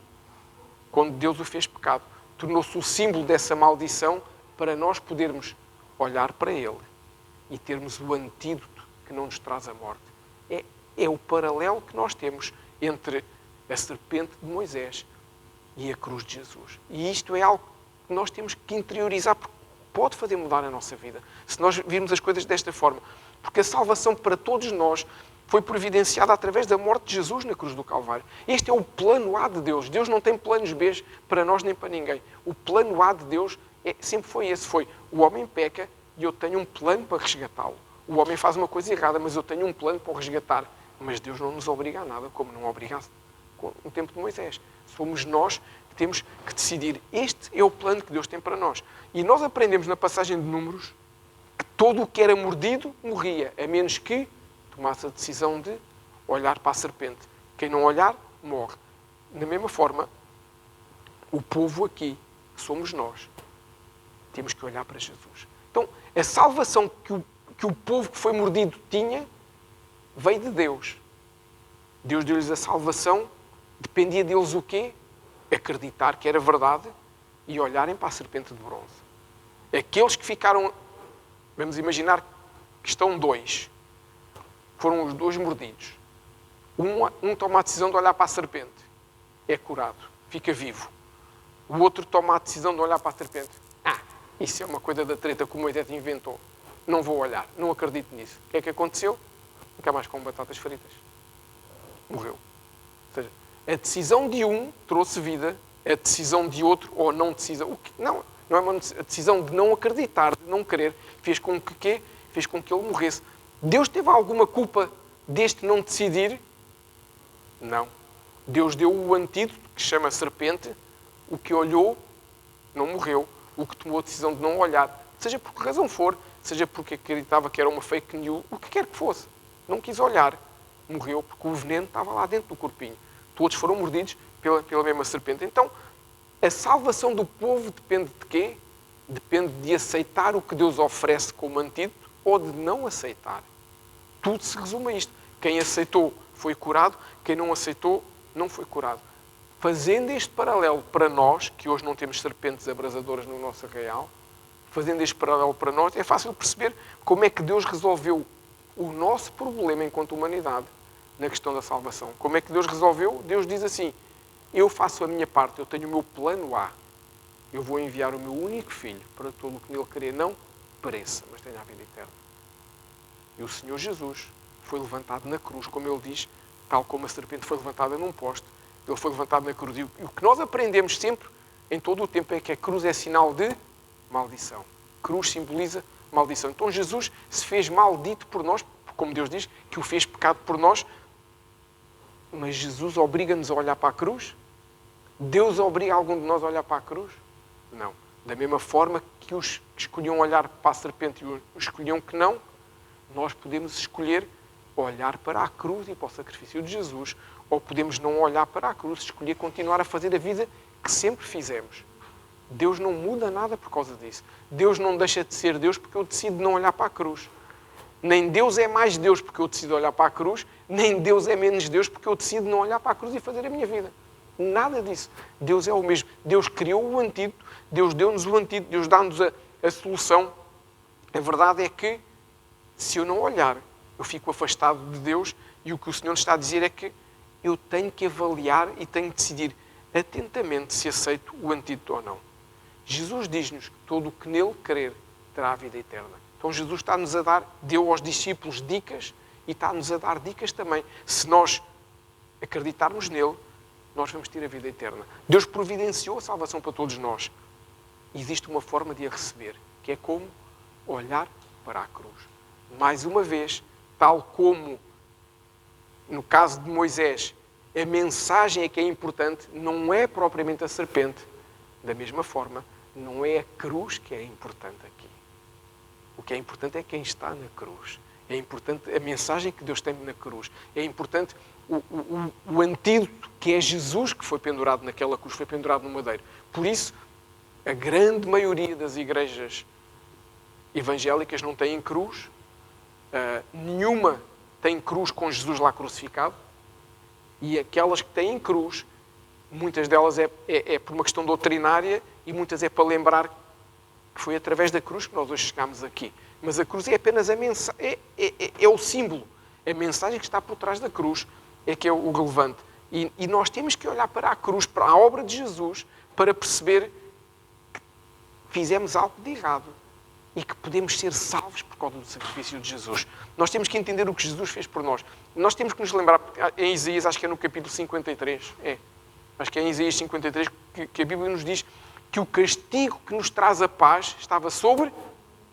quando Deus o fez pecado, tornou-se o símbolo dessa maldição para nós podermos olhar para Ele e termos o antídoto que não nos traz a morte. É o paralelo que nós temos entre a serpente de Moisés e a cruz de Jesus. E isto é algo que nós temos que interiorizar, porque pode fazer mudar a nossa vida, se nós virmos as coisas desta forma. Porque a salvação para todos nós foi providenciada através da morte de Jesus na cruz do Calvário. Este é o plano A de Deus. Deus não tem planos B para nós nem para ninguém. O plano A de Deus sempre foi esse. Foi o homem peca e eu tenho um plano para resgatá-lo. O homem faz uma coisa errada, mas eu tenho um plano para o resgatar. Mas Deus não nos obriga a nada, como não obrigasse no tempo de Moisés. Somos nós que temos que decidir. Este é o plano que Deus tem para nós. E nós aprendemos na passagem de Números que todo o que era mordido morria, a menos que tomasse a decisão de olhar para a serpente. Quem não olhar, morre. Da mesma forma, o povo aqui, que somos nós, temos que olhar para Jesus. Então, a salvação que o povo que foi mordido tinha, veio de Deus. Deus deu-lhes a salvação, dependia deles o quê? Acreditar que era verdade e olharem para a serpente de bronze. Aqueles que ficaram Vamos imaginar que estão dois. Foram os dois mordidos. Um toma a decisão de olhar para a serpente. É curado. Fica vivo. O outro toma a decisão de olhar para a serpente. Isso é uma coisa da treta que o Moisés inventou. Não vou olhar. Não acredito nisso. O que é que aconteceu? Nunca mais com batatas fritas. Morreu. Ou seja, a decisão de um trouxe vida. A decisão de outro, ou a não decisão... Não é a decisão de não acreditar, de não querer, fez com que quê? Fez com que ele morresse. Deus teve alguma culpa deste não decidir? Não. Deus deu o antídoto, que se chama serpente, o que olhou, não morreu. O que tomou a decisão de não olhar, seja por que razão for, seja porque acreditava que era uma fake news, o que quer que fosse. Não quis olhar. Morreu porque o veneno estava lá dentro do corpinho. Todos foram mordidos pela mesma serpente. Então, a salvação do povo depende de quê? Depende de aceitar o que Deus oferece como antídoto ou de não aceitar. Tudo se resume a isto. Quem aceitou foi curado, quem não aceitou não foi curado. Fazendo este paralelo para nós, que hoje não temos serpentes abrasadoras no nosso arraial, fazendo este paralelo para nós, é fácil perceber como é que Deus resolveu o nosso problema enquanto humanidade na questão da salvação. Como é que Deus resolveu? Deus diz assim, eu faço a minha parte, eu tenho o meu plano A. Eu vou enviar o meu único filho para todo o que nele querer não pereça, mas tenha a vida eterna. E o Senhor Jesus foi levantado na cruz, como ele diz, tal como a serpente foi levantada num poste. Ele foi levantado na cruz. E o que nós aprendemos sempre, em todo o tempo, é que a cruz é sinal de maldição. Cruz simboliza maldição. Então Jesus se fez maldito por nós, como Deus diz, que o fez pecado por nós. Mas Jesus obriga-nos a olhar para a cruz? Deus obriga algum de nós a olhar para a cruz? Não. Da mesma forma que os que escolhiam olhar para a serpente e os escolhiam que não, nós podemos escolher olhar para a cruz e para o sacrifício de Jesus, ou podemos não olhar para a cruz, escolher continuar a fazer a vida que sempre fizemos. Deus não muda nada por causa disso. Deus não deixa de ser Deus porque eu decido não olhar para a cruz. Nem Deus é mais Deus porque eu decido olhar para a cruz, nem Deus é menos Deus porque eu decido não olhar para a cruz e fazer a minha vida. Nada disso. Deus é o mesmo. Deus criou o antídoto, Deus deu-nos o antídoto, Deus dá-nos a solução. A verdade é que, se eu não olhar, eu fico afastado de Deus e o que o Senhor nos está a dizer é que eu tenho que avaliar e tenho que decidir atentamente se aceito o antídoto ou não. Jesus diz-nos que todo o que nele crer terá a vida eterna. Então Jesus está-nos a dar, deu aos discípulos dicas e está-nos a dar dicas também. Se nós acreditarmos nele, nós vamos ter a vida eterna. Deus providenciou a salvação para todos nós. Existe uma forma de a receber, que é como olhar para a cruz. Mais uma vez, tal como no caso de Moisés, a mensagem é que é importante, não é propriamente a serpente. Da mesma forma, não é a cruz que é importante aqui. O que é importante é quem está na cruz. É importante a mensagem que Deus tem na cruz. É importante o antídoto que é Jesus que foi pendurado naquela cruz, foi pendurado no madeiro. Por isso, a grande maioria das igrejas evangélicas não têm cruz. Nenhuma tem cruz com Jesus lá crucificado. E aquelas que têm cruz, muitas delas é por uma questão doutrinária e muitas é para lembrar que foi através da cruz que nós hoje chegámos aqui. Mas a cruz é apenas a mensagem, é o símbolo. A mensagem que está por trás da cruz é que é o relevante. E nós temos que olhar para a cruz, para a obra de Jesus, para perceber que fizemos algo de errado e que podemos ser salvos por causa do sacrifício de Jesus. Nós temos que entender o que Jesus fez por nós. Nós temos que nos lembrar, em Isaías, acho que é no capítulo 53, acho que é em Isaías 53, que a Bíblia nos diz que o castigo que nos traz a paz estava sobre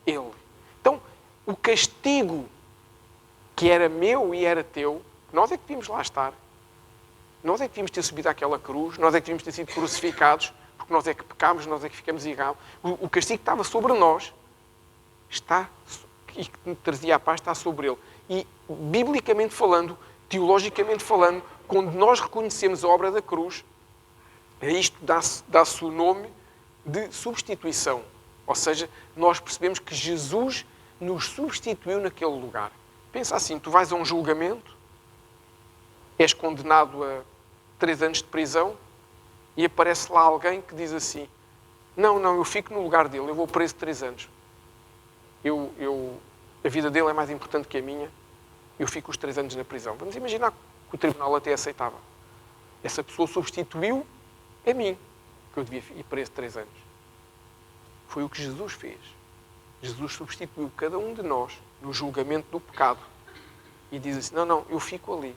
Ele. Então, o castigo que era meu e era teu, nós é que devíamos lá estar. Nós é que devíamos ter subido àquela cruz, nós é que devíamos ter sido crucificados, porque nós é que pecámos, nós é que ficamos errados. O castigo que estava sobre nós está, e que nos trazia a paz, está sobre Ele. E, biblicamente falando, teologicamente falando, quando nós reconhecemos a obra da cruz, a isto dá-se o nome de substituição. Ou seja, nós percebemos que Jesus nos substituiu naquele lugar. Pensa assim, tu vais a um julgamento, és condenado a 3 anos de prisão e aparece lá alguém que diz assim, não, eu fico no lugar dele, eu vou preso 3 anos. Eu a vida dele é mais importante que a minha, eu fico os 3 anos na prisão. Vamos imaginar que o tribunal até aceitava. Essa pessoa substituiu a mim, que eu devia ir preso 3 anos. Foi o que Jesus fez. Jesus substituiu cada um de nós no julgamento do pecado. E diz assim, não, eu fico ali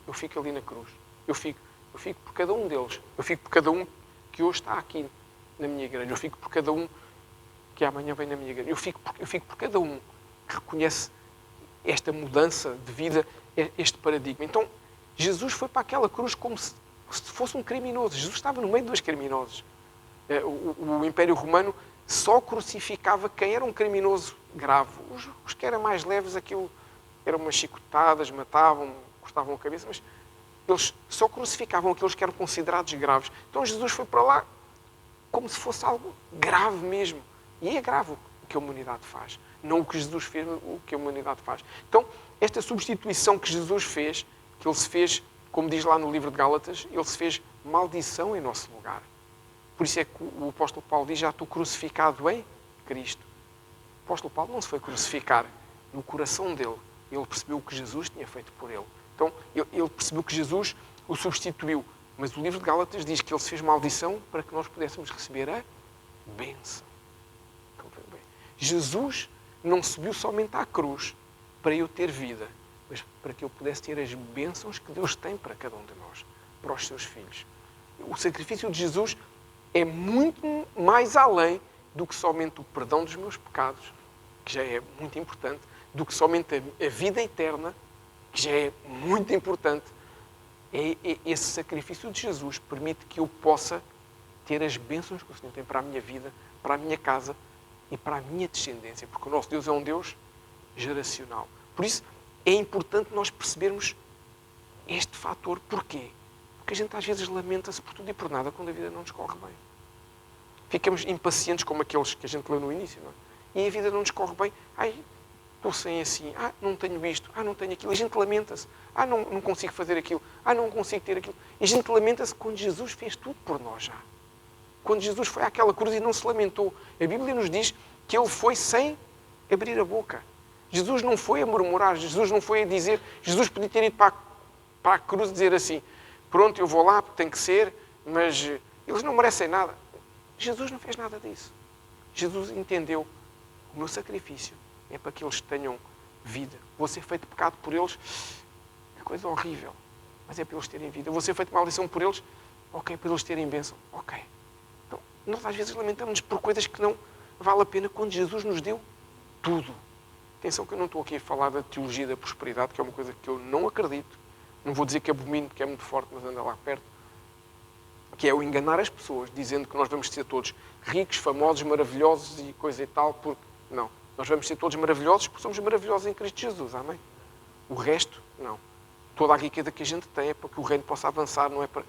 na cruz. Eu fico por cada um deles. Eu fico por cada um que hoje está aqui na minha igreja. Eu fico por cada um que amanhã vem na minha igreja. Eu fico por cada um que reconhece esta mudança de vida, este paradigma. Então, Jesus foi para aquela cruz como se fosse um criminoso. Jesus estava no meio de 2 criminosos. O Império Romano só crucificava quem era um criminoso grave. Os que eram mais leves, aquilo eram umas chicotadas, matavam, cortavam a cabeça, mas eles só crucificavam aqueles que eram considerados graves. Então Jesus foi para lá como se fosse algo grave mesmo. E é grave o que a humanidade faz. Não o que Jesus fez, o que a humanidade faz. Então, esta substituição que Jesus fez, que ele se fez, como diz lá no livro de Gálatas, ele se fez maldição em nosso lugar. Por isso é que o apóstolo Paulo diz, já estou crucificado em Cristo. O apóstolo Paulo não se foi crucificar no coração dele. Ele percebeu o que Jesus tinha feito por ele. Então, ele percebeu que Jesus o substituiu. Mas o livro de Gálatas diz que ele se fez maldição para que nós pudéssemos receber a bênção. Jesus não subiu somente à cruz para eu ter vida, mas para que eu pudesse ter as bênçãos que Deus tem para cada um de nós, para os seus filhos. O sacrifício de Jesus é muito mais além do que somente o perdão dos meus pecados, que já é muito importante, do que somente a vida eterna, que já é muito importante. Esse sacrifício de Jesus permite que eu possa ter as bênçãos que o Senhor tem para a minha vida, para a minha casa e para a minha descendência, porque o nosso Deus é um Deus geracional. Por isso, é importante nós percebermos este fator. Porquê? Porque a gente às vezes lamenta-se por tudo e por nada quando a vida não nos corre bem. Ficamos impacientes como aqueles que a gente leu no início, não é? E a vida não nos corre bem. Ai, estou sem assim. Não tenho isto. Não tenho aquilo. E a gente lamenta-se. Não consigo fazer aquilo. Não consigo ter aquilo. E a gente lamenta-se quando Jesus fez tudo por nós já. Quando Jesus foi àquela cruz e não se lamentou. A Bíblia nos diz que ele foi sem abrir a boca. Jesus não foi a murmurar. Jesus não foi a dizer. Jesus podia ter ido para a cruz e dizer assim, pronto, eu vou lá porque tem que ser, mas eles não merecem nada. Jesus não fez nada disso. Jesus entendeu, o meu sacrifício é para que eles tenham vida. Vou ser feito pecado por eles, é coisa horrível, mas é para eles terem vida. Vou ser feito maldição por eles, ok, para eles terem bênção, ok. Então, nós às vezes lamentamos-nos por coisas que não vale a pena quando Jesus nos deu tudo. Atenção que eu não estou aqui a falar da teologia da prosperidade, que é uma coisa que eu não acredito. Não vou dizer que abomino, que é muito forte, mas anda lá perto. Que é o enganar as pessoas, dizendo que nós vamos ser todos ricos, famosos, maravilhosos e coisa e tal, porque... Não. Nós vamos ser todos maravilhosos porque somos maravilhosos em Cristo Jesus. Amém? O resto, não. Toda a riqueza que a gente tem é para que o reino possa avançar, não é para...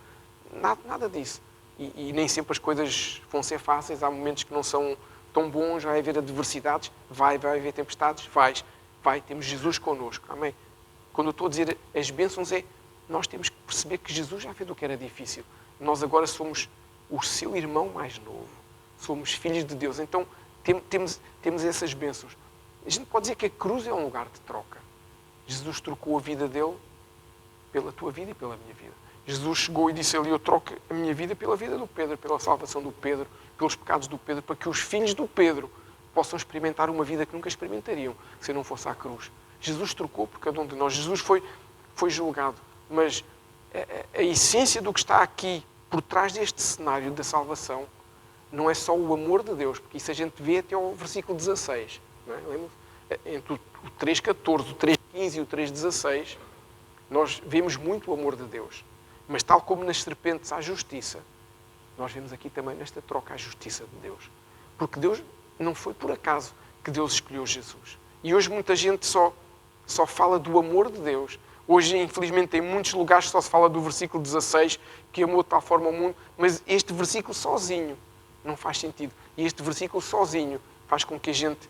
Nada disso. E nem sempre as coisas vão ser fáceis. Há momentos que não são tão bons, vai haver adversidades, vai haver tempestades, vai. Temos Jesus connosco. Amém? Quando eu estou a dizer as bênçãos nós temos que perceber que Jesus já fez o que era difícil. Nós agora somos o seu irmão mais novo. Somos filhos de Deus. Então, temos essas bênçãos. A gente pode dizer que a cruz é um lugar de troca. Jesus trocou a vida dele pela tua vida e pela minha vida. Jesus chegou e disse ali, eu troco a minha vida pela vida do Pedro, pela salvação do Pedro, pelos pecados do Pedro, para que os filhos do Pedro possam experimentar uma vida que nunca experimentariam se não fosse a cruz. Jesus trocou por cada um de nós. Jesus foi julgado. Mas a essência do que está aqui, por trás deste cenário da salvação, não é só o amor de Deus, porque isso a gente vê até ao versículo 16. Não é? Lembra-se? Entre o 3.14, o 3.15 e o 3.16, nós vemos muito o amor de Deus. Mas tal como nas serpentes há justiça, nós vemos aqui também nesta troca a justiça de Deus. Porque Deus não foi por acaso que Deus escolheu Jesus. E hoje muita gente só fala do amor de Deus. Hoje, infelizmente, em muitos lugares só se fala do versículo 16, que amou de tal forma o mundo, mas este versículo sozinho não faz sentido. E este versículo sozinho faz com que a gente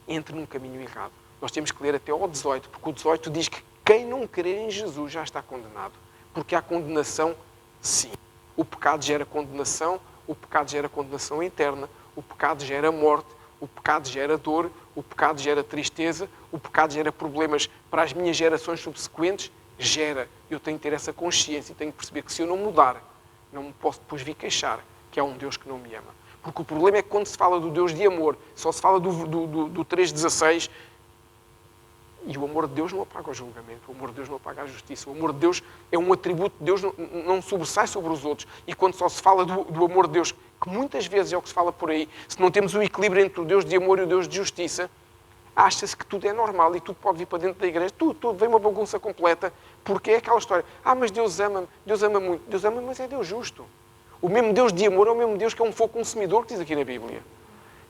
entre num caminho errado. Nós temos que ler até ao 18, porque o 18 diz que quem não crer em Jesus já está condenado. Porque há condenação, sim. O pecado gera condenação, o pecado gera condenação eterna, o pecado gera morte, O pecado gera dor, o pecado gera tristeza, o pecado gera problemas para as minhas gerações subsequentes. Gera. Eu tenho que ter essa consciência e tenho que perceber que se eu não mudar, não me posso depois vir queixar que há um Deus que não me ama. Porque o problema é que quando se fala do Deus de amor, só se fala do 3,16, e o amor de Deus não apaga o julgamento, o amor de Deus não apaga a justiça. O amor de Deus é um atributo de Deus, não sobressai sobre os outros. E quando só se fala do amor de Deus, que muitas vezes é o que se fala por aí, se não temos o equilíbrio entre o Deus de amor e o Deus de justiça, acha-se que tudo é normal e tudo pode vir para dentro da igreja, tudo, vem uma bagunça completa, porque é aquela história, mas Deus ama muito. Deus ama, mas é Deus justo. O mesmo Deus de amor é o mesmo Deus que é um fogo consumidor, que diz aqui na Bíblia.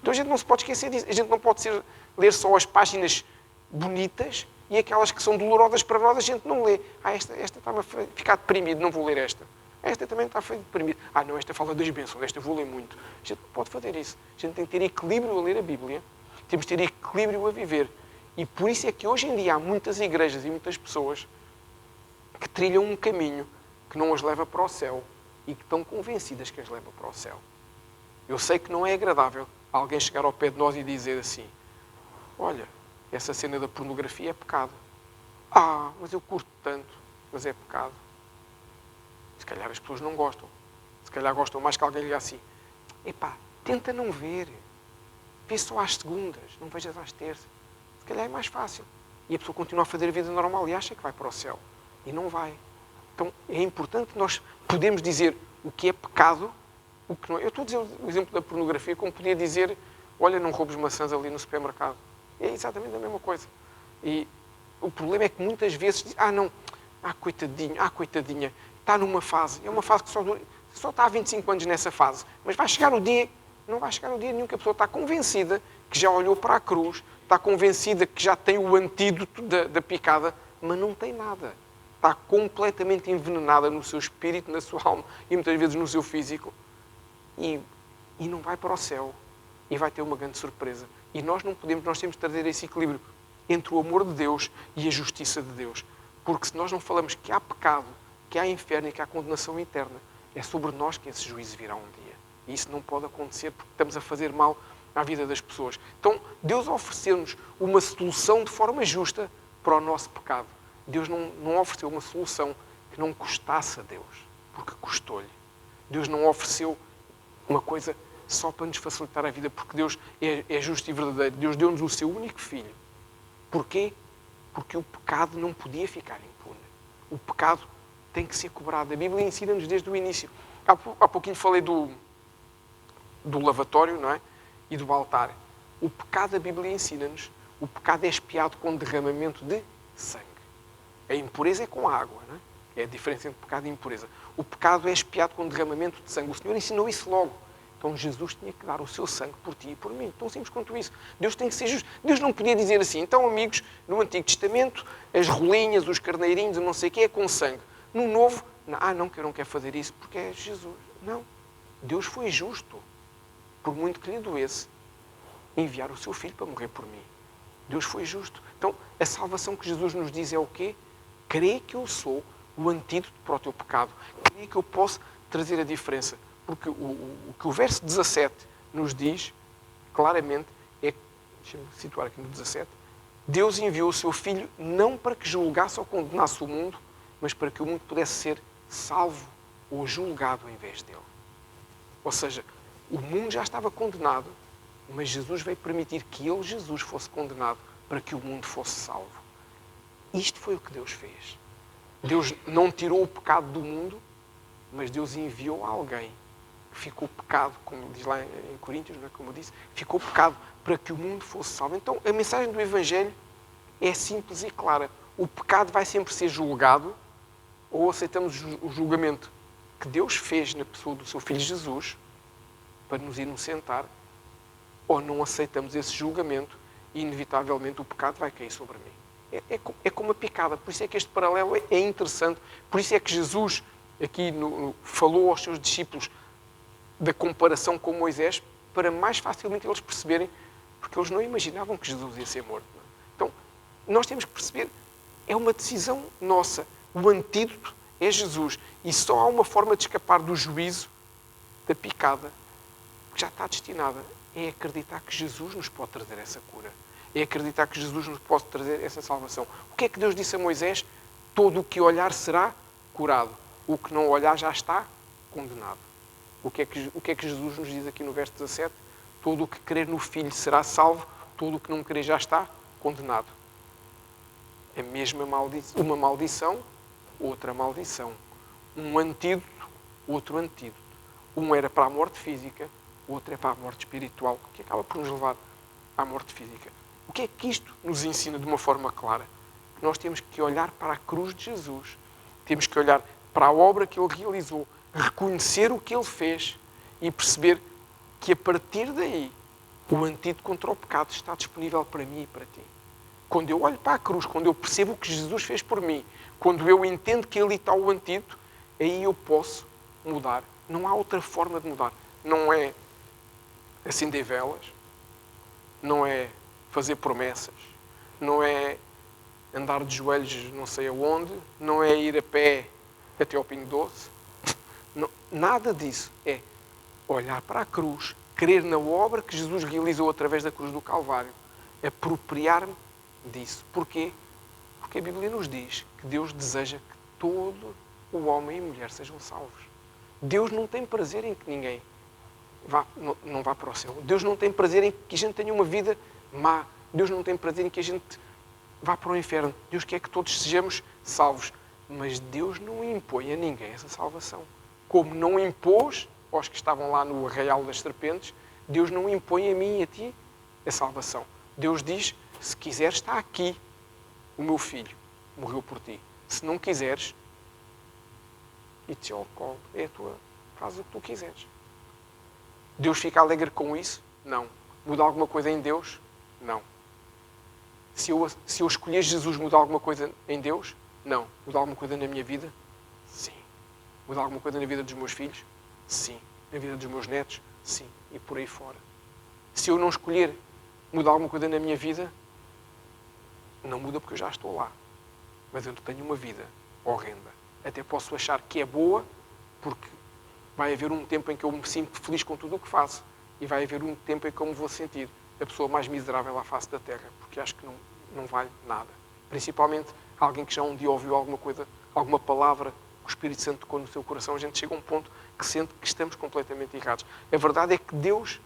Então a gente não se pode esquecer disso. A gente não pode ler só as páginas bonitas e aquelas que são dolorosas para nós, a gente não lê. Esta está-me a ficar deprimido, não vou ler esta. Esta também está a ficar deprimido. Não, esta fala das bênçãos, esta vou ler muito. A gente não pode fazer isso. A gente tem que ter equilíbrio a ler a Bíblia. Temos que ter equilíbrio a viver. E por isso é que hoje em dia há muitas igrejas e muitas pessoas que trilham um caminho que não as leva para o céu e que estão convencidas que as leva para o céu. Eu sei que não é agradável alguém chegar ao pé de nós e dizer assim, olha, essa cena da pornografia é pecado. Mas eu curto tanto, mas é pecado. Se calhar as pessoas não gostam. Se calhar gostam mais que alguém lhe diga assim, tenta não ver. Vê só às segundas, não vejas às terças. Se calhar é mais fácil. E a pessoa continua a fazer a vida normal e acha que vai para o céu. E não vai. Então é importante nós podermos dizer o que é pecado, o que não é. Eu estou a dizer o exemplo da pornografia como podia dizer, olha, não roubes maçãs ali no supermercado. É exatamente a mesma coisa. E o problema é que muitas vezes diz, coitadinha, está numa fase. É uma fase que só está há 25 anos nessa fase. Mas vai chegar o dia, não vai chegar o dia nenhum que a pessoa está convencida que já olhou para a cruz, está convencida que já tem o antídoto da picada, mas não tem nada. Está completamente envenenada no seu espírito, na sua alma e muitas vezes no seu físico. E não vai para o céu. E vai ter uma grande surpresa. E nós não podemos, nós temos de trazer esse equilíbrio entre o amor de Deus e a justiça de Deus. Porque se nós não falamos que há pecado, que há inferno e que há condenação eterna, é sobre nós que esse juízo virá um dia. E isso não pode acontecer porque estamos a fazer mal à vida das pessoas. Então, Deus ofereceu-nos uma solução de forma justa para o nosso pecado. Deus não ofereceu uma solução que não custasse a Deus, porque custou-lhe. Deus não ofereceu uma coisa só para nos facilitar a vida, porque Deus é justo e verdadeiro. Deus deu-nos o seu único filho. Porquê? Porque o pecado não podia ficar impune. O pecado tem que ser cobrado. A Bíblia ensina-nos desde o início. Há pouquinho falei do lavatório, não é? E do altar. O pecado, a Bíblia ensina-nos, o pecado é expiado com derramamento de sangue. A impureza é com água, não é? É a diferença entre pecado e impureza. O pecado é expiado com derramamento de sangue. O Senhor ensinou isso logo. Então Jesus tinha que dar o seu sangue por ti e por mim. Tão simples quanto isso. Deus tem que ser justo. Deus não podia dizer assim, então amigos, no Antigo Testamento, as rolinhas, os carneirinhos, não sei o que, é com sangue. No Novo, não, que eu não quero fazer isso porque é Jesus. Não. Deus foi justo, por muito que lhe doesse, enviar o seu filho para morrer por mim. Deus foi justo. Então, a salvação que Jesus nos diz é o quê? Crê que eu sou o antídoto para o teu pecado. Crê que eu posso trazer a diferença. Porque o que o verso 17 nos diz, claramente, é, deixa-me situar aqui no 17, Deus enviou o seu Filho não para que julgasse ou condenasse o mundo, mas para que o mundo pudesse ser salvo ou julgado em vez dele. Ou seja, o mundo já estava condenado, mas Jesus veio permitir que ele, Jesus, fosse condenado para que o mundo fosse salvo. Isto foi o que Deus fez. Deus não tirou o pecado do mundo, mas Deus enviou alguém que ficou pecado, como diz lá em Coríntios, não é? Como eu disse, ficou pecado para que o mundo fosse salvo. Então, a mensagem do Evangelho é simples e clara. O pecado vai sempre ser julgado, ou aceitamos o julgamento que Deus fez na pessoa do seu Filho Jesus, para nos inocentar, ou não aceitamos esse julgamento e, inevitavelmente, o pecado vai cair sobre mim. É como a picada. Por isso é que este paralelo é interessante. Por isso é que Jesus aqui falou aos seus discípulos da comparação com Moisés, para mais facilmente eles perceberem, porque eles não imaginavam que Jesus ia ser morto. Então, nós temos que perceber, é uma decisão nossa. O antídoto é Jesus. E só há uma forma de escapar do juízo, da picada, que já está destinada. é acreditar que Jesus nos pode trazer essa cura. É acreditar que Jesus nos pode trazer essa salvação. O que é que Deus disse a Moisés? Todo o que olhar será curado. O que não olhar já está condenado. O que é que Jesus nos diz aqui no verso 17? Todo o que crer no Filho será salvo, todo o que não crer já está condenado. A mesma maldição, uma maldição, outra maldição. Um antídoto, outro antídoto. Um era para a morte física, o outro é para a morte espiritual, que acaba por nos levar à morte física. O que é que isto nos ensina de uma forma clara? Que nós temos que olhar para a cruz de Jesus. Temos que olhar para a obra que Ele realizou, reconhecer o que Ele fez e perceber que a partir daí o antídoto contra o pecado está disponível para mim e para ti. Quando eu olho para a cruz, quando eu percebo o que Jesus fez por mim, quando eu entendo que ali está o antídoto, aí eu posso mudar. Não há outra forma de mudar. Não é acender velas, não é fazer promessas, não é andar de joelhos não sei aonde, não é ir a pé até ao Pingo Doce. Não, nada disso. É olhar para a cruz, crer na obra que Jesus realizou através da cruz do Calvário, apropriar-me disso. Porquê? Porque a Bíblia nos diz que Deus deseja que todo o homem e mulher sejam salvos. Deus não tem prazer em que ninguém não vá para o céu. Deus não tem prazer em que a gente tenha uma vida má. Deus não tem prazer em que a gente vá para o inferno. Deus quer que todos sejamos salvos. Mas Deus não impõe a ninguém essa salvação. Como não impôs aos que estavam lá no arraial das serpentes, Deus não impõe a mim e a ti a salvação. Deus diz, se quiseres, está aqui o meu filho, morreu por ti. Se não quiseres, it's your call, é a tua, faz o que tu quiseres. Deus fica alegre com isso? Não. Muda alguma coisa em Deus? Não. Se eu escolher Jesus, muda alguma coisa em Deus? Não. Muda alguma coisa na minha vida? Sim. Muda alguma coisa na vida dos meus filhos? Sim. Na vida dos meus netos? Sim. E por aí fora. Se eu não escolher mudar alguma coisa na minha vida, não muda porque eu já estou lá. Mas eu tenho uma vida horrenda. Até posso achar que é boa, porque vai haver um tempo em que eu me sinto feliz com tudo o que faço. E vai haver um tempo em que eu me vou sentir a pessoa mais miserável à face da terra, porque acho que não vale nada. Principalmente alguém que já um dia ouviu alguma coisa, alguma palavra, o Espírito Santo tocou no seu coração, a gente chega a um ponto que sente que estamos completamente errados. A verdade é que Deus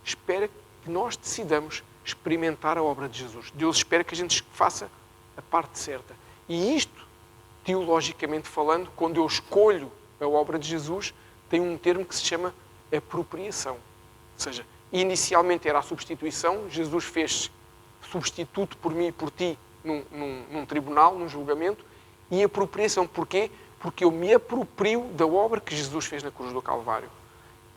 espera que nós decidamos experimentar a obra de Jesus. Deus espera que a gente faça a parte certa. E isto, teologicamente falando, quando eu escolho a obra de Jesus, tem um termo que se chama apropriação. Ou seja, inicialmente era a substituição, Jesus fez substituto por mim e por ti num tribunal, num julgamento, e apropriação. Porquê? Porque eu me aproprio da obra que Jesus fez na cruz do Calvário.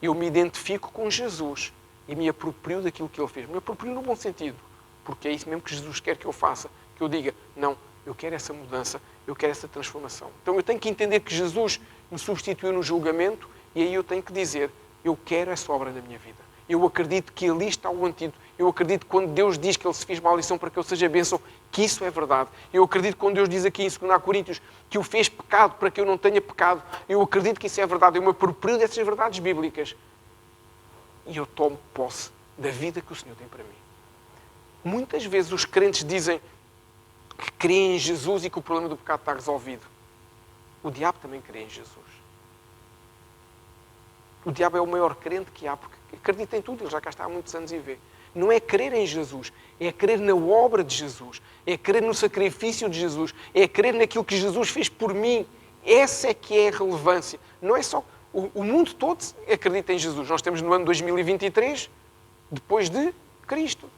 Eu me identifico com Jesus e me aproprio daquilo que Ele fez. Me aproprio no bom sentido, porque é isso mesmo que Jesus quer que eu faça, que eu diga, não, eu quero essa mudança, eu quero essa transformação. Então eu tenho que entender que Jesus me substituiu no julgamento e aí eu tenho que dizer, eu quero essa obra na minha vida. Eu acredito que ali está o antídoto. Eu acredito que quando Deus diz que Ele se fez maldição para que eu seja bênção, que isso é verdade. Eu acredito que quando Deus diz aqui em 2 Coríntios que o fez pecado para que eu não tenha pecado, eu acredito que isso é verdade. Eu me aproprio dessas verdades bíblicas. E eu tomo posse da vida que o Senhor tem para mim. Muitas vezes os crentes dizem que creem em Jesus e que o problema do pecado está resolvido. O diabo também crê em Jesus. O diabo é o maior crente que há, porque acredita em tudo, ele já cá está há muitos anos e vê. Não é crer em Jesus, é crer na obra de Jesus, é crer no sacrifício de Jesus, é crer naquilo que Jesus fez por mim. Essa é que é a relevância. Não é só... O mundo todo acredita em Jesus. Nós estamos no ano 2023, depois de Cristo.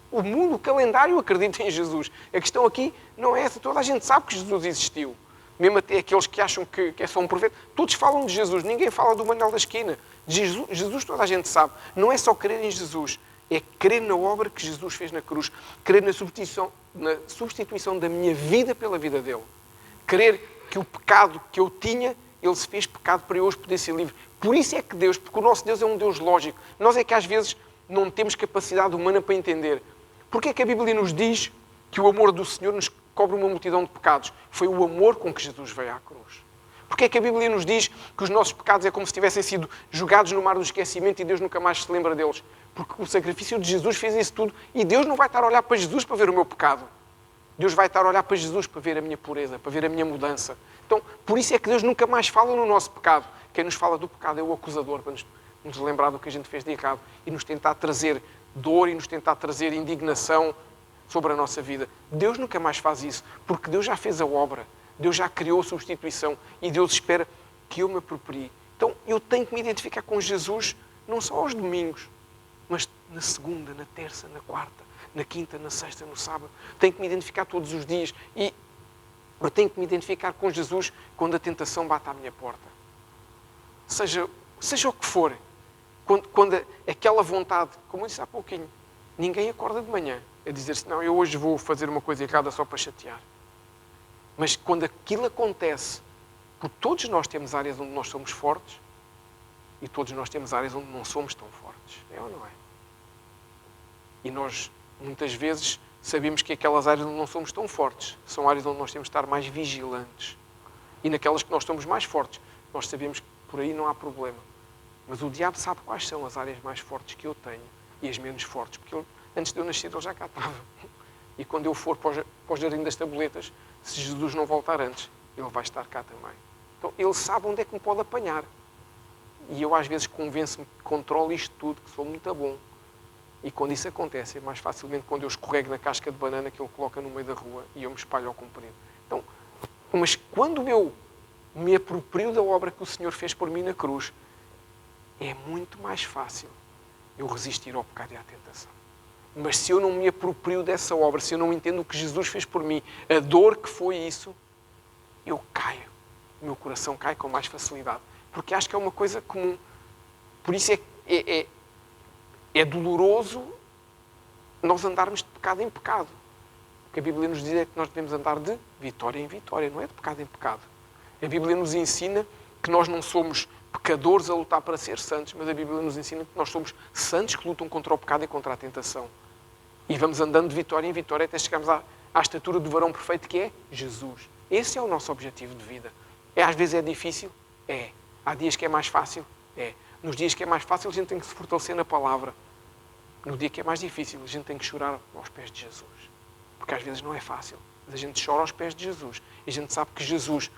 O mundo, o calendário acredita em Jesus. A questão aqui não é essa. Toda a gente sabe que Jesus existiu. Mesmo até aqueles que acham que é só um profeta. Todos falam de Jesus. Ninguém fala do Manuel da Esquina. Jesus toda a gente sabe. Não é só crer em Jesus. É crer na obra que Jesus fez na cruz. Crer na substituição da minha vida pela vida dele. Crer que o pecado que eu tinha, ele se fez pecado para eu hoje poder ser livre. Por isso é que Deus, porque o nosso Deus é um Deus lógico. Nós é que às vezes não temos capacidade humana para entender. Porquê é que a Bíblia nos diz que o amor do Senhor nos cobre uma multidão de pecados? Foi o amor com que Jesus veio à cruz. Porque é que a Bíblia nos diz que os nossos pecados é como se tivessem sido jogados no mar do esquecimento e Deus nunca mais se lembra deles? Porque o sacrifício de Jesus fez isso tudo e Deus não vai estar a olhar para Jesus para ver o meu pecado. Deus vai estar a olhar para Jesus para ver a minha pureza, para ver a minha mudança. Então, por isso é que Deus nunca mais fala no nosso pecado. Quem nos fala do pecado é o acusador, para nos lembrar do que a gente fez de errado e nos tentar trazer dor e nos tentar trazer indignação sobre a nossa vida. Deus nunca mais faz isso, porque Deus já fez a obra. Deus já criou a substituição e Deus espera que eu me aproprie. Então, eu tenho que me identificar com Jesus não só aos domingos, mas na segunda, na terça, na quarta, na quinta, na sexta, no sábado. Tenho que me identificar todos os dias e eu tenho que me identificar com Jesus quando a tentação bate à minha porta. Seja o que for, quando aquela vontade, como eu disse há pouquinho, ninguém acorda de manhã a dizer-se, não, eu hoje vou fazer uma coisa errada só para chatear. Mas quando aquilo acontece, porque todos nós temos áreas onde nós somos fortes e todos nós temos áreas onde não somos tão fortes. É ou não é? E nós, muitas vezes, sabemos que aquelas áreas onde não somos tão fortes são áreas onde nós temos de estar mais vigilantes. E naquelas que nós somos mais fortes, nós sabemos que por aí não há problema. Mas o diabo sabe quais são as áreas mais fortes que eu tenho e as menos fortes. Porque ele, antes de eu nascer, ele já cá estava. E quando eu for para o jardim das tabuletas, se Jesus não voltar antes, ele vai estar cá também. Então, ele sabe onde é que me pode apanhar. E eu, às vezes, convenço-me que controlo isto tudo, que sou muito bom. E quando isso acontece, é mais facilmente quando eu escorrego na casca de banana que ele coloca no meio da rua e eu me espalho ao comprido. Então, mas quando eu me aproprio da obra que o Senhor fez por mim na cruz, é muito mais fácil eu resistir ao pecado e à tentação. Mas se eu não me aproprio dessa obra, se eu não entendo o que Jesus fez por mim, a dor que foi isso, eu caio. O meu coração cai com mais facilidade. Porque acho que é uma coisa comum. Por isso é doloroso nós andarmos de pecado em pecado. O que a Bíblia nos diz é que nós devemos andar de vitória em vitória, não é de pecado em pecado. A Bíblia nos ensina que nós não somos pecadores a lutar para ser santos, mas a Bíblia nos ensina que nós somos santos que lutam contra o pecado e contra a tentação. E vamos andando de vitória em vitória até chegarmos à estatura do varão perfeito que é Jesus. Esse é o nosso objetivo de vida. Às vezes é difícil? É. Há dias que é mais fácil? É. Nos dias que é mais fácil, a gente tem que se fortalecer na palavra. No dia que é mais difícil, a gente tem que chorar aos pés de Jesus. Porque às vezes não é fácil. Mas a gente chora aos pés de Jesus. E a gente sabe que Jesus...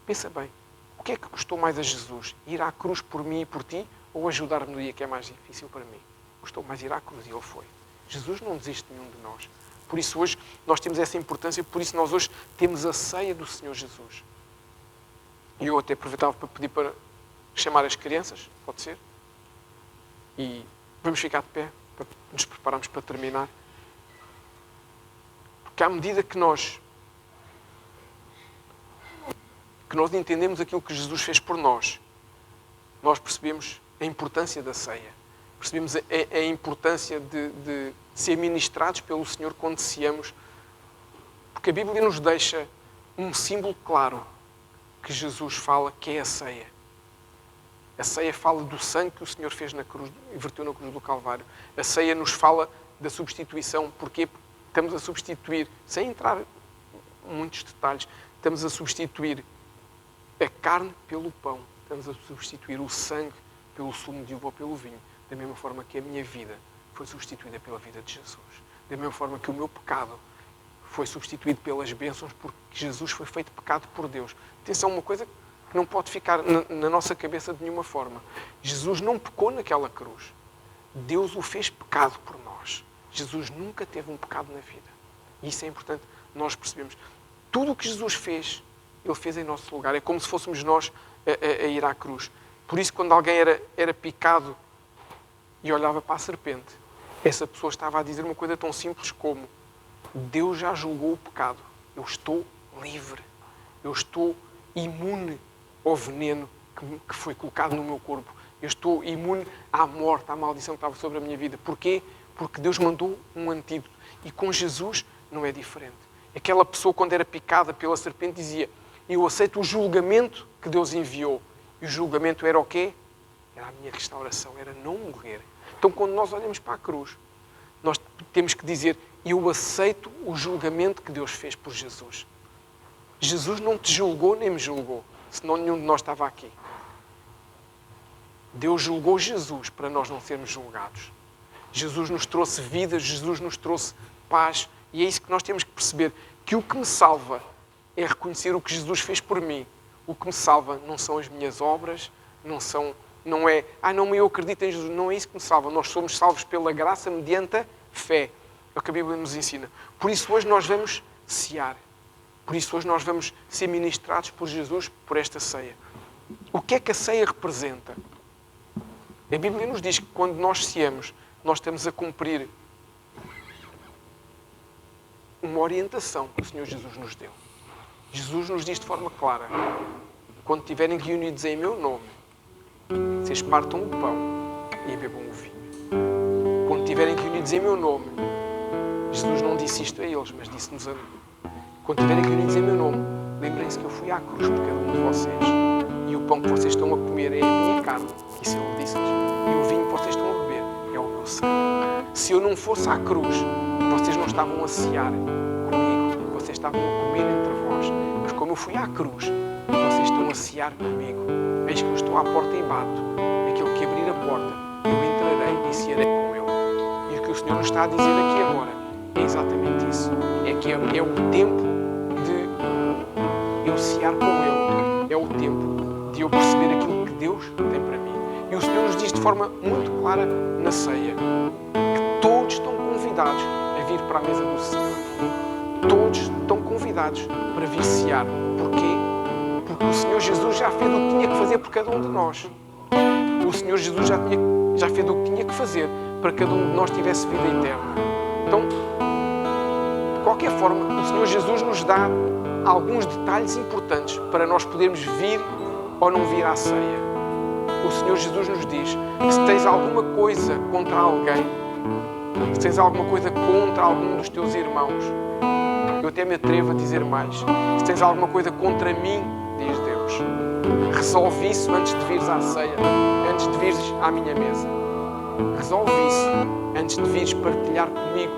Pensa bem, o que é que custou mais a Jesus? Ir à cruz por mim e por ti ou ajudar-me no dia que é mais difícil para mim? Custou mais ir à cruz e ele foi. Jesus não desiste de nenhum de nós. Por isso hoje nós temos essa importância, por isso nós hoje temos a ceia do Senhor Jesus. E eu até aproveitava para pedir para chamar as crianças, pode ser? E vamos ficar de pé, para nos prepararmos para terminar. Porque à medida que nós entendemos aquilo que Jesus fez por nós, nós percebemos a importância da ceia. Percebemos a importância de ser ministrados pelo Senhor quando ceamos. Porque a Bíblia nos deixa um símbolo claro que Jesus fala, que é a ceia. A ceia fala do sangue que o Senhor fez na cruz, e verteu na cruz do Calvário. A ceia nos fala da substituição. Porque estamos a substituir, sem entrar em muitos detalhes, estamos a substituir a carne pelo pão. Estamos a substituir o sangue pelo sumo de uva ou pelo vinho. Da mesma forma que a minha vida foi substituída pela vida de Jesus. Da mesma forma que o meu pecado foi substituído pelas bênçãos, porque Jesus foi feito pecado por Deus. Atenção, uma coisa que não pode ficar na nossa cabeça de nenhuma forma. Jesus não pecou naquela cruz. Deus o fez pecado por nós. Jesus nunca teve um pecado na vida. E isso é importante nós percebemos. Tudo o que Jesus fez, Ele fez em nosso lugar. É como se fôssemos nós a ir à cruz. Por isso, quando alguém era picado e olhava para a serpente, essa pessoa estava a dizer uma coisa tão simples como: Deus já julgou o pecado. Eu estou livre. Eu estou imune ao veneno que foi colocado no meu corpo. Eu estou imune à morte, à maldição que estava sobre a minha vida. Porquê? Porque Deus mandou um antídoto. E com Jesus não é diferente. Aquela pessoa, quando era picada pela serpente, dizia: eu aceito o julgamento que Deus enviou. E o julgamento era o quê? Era a minha restauração, era não morrer. Então, quando nós olhamos para a cruz, nós temos que dizer: eu aceito o julgamento que Deus fez por Jesus. Jesus não te julgou nem me julgou. senão nenhum de nós estava aqui. Deus julgou Jesus para nós não sermos julgados. Jesus nos trouxe vida, Jesus nos trouxe paz. E é isso que nós temos que perceber, que o que me salva é reconhecer o que Jesus fez por mim. O que me salva não são as minhas obras, não é, não, eu acredito em Jesus. Não é isso que me salva. Nós somos salvos pela graça mediante a fé. É o que a Bíblia nos ensina. Por isso hoje nós vamos cear. Por isso hoje nós vamos ser ministrados por Jesus por esta ceia. O que é que a ceia representa? A Bíblia nos diz que quando nós ceamos, nós estamos a cumprir uma orientação que o Senhor Jesus nos deu. Jesus nos diz de forma clara, quando estiverem reunidos em meu nome, vocês partam o pão e bebam o vinho. Quando estiverem reunidos em meu nome, Jesus não disse isto a eles, mas disse-nos a mim. Quando estiverem reunidos em meu nome, lembrem-se que eu fui à cruz por cada um de vocês. E o pão que vocês estão a comer é a minha carne, isso ele disse-lhes. E o vinho que vocês estão a beber é o meu sangue. Se eu não fosse à cruz, vocês não estavam a cear comigo, vocês estavam a comer entre vós. Mas como eu fui à cruz, vocês estão a cear comigo. Eis que eu estou à porta e bato. Aquele que abrir a porta, eu entrarei e cearei com ele. E o que o Senhor nos está a dizer aqui agora é exatamente isso. É que é o tempo de eu cear com ele. É o tempo de eu perceber aquilo que Deus tem para mim. E o Senhor nos diz de forma muito clara na ceia que todos estão convidados a vir para a mesa do Senhor. Todos estão convidados para vir cear. Porquê? Porque o Senhor Jesus já fez o que tinha que fazer por cada um de nós. O Senhor Jesus já fez o que tinha que fazer para que cada um de nós tivesse vida eterna. Então, de qualquer forma, o Senhor Jesus nos dá alguns detalhes importantes para nós podermos vir ou não vir à ceia. O Senhor Jesus nos diz que se tens alguma coisa contra alguém, se tens alguma coisa contra algum dos teus irmãos, eu até me atrevo a dizer mais, se tens alguma coisa contra mim, diz Deus, resolve isso antes de vires à ceia, antes de vires à minha mesa. Resolve isso antes de vires partilhar comigo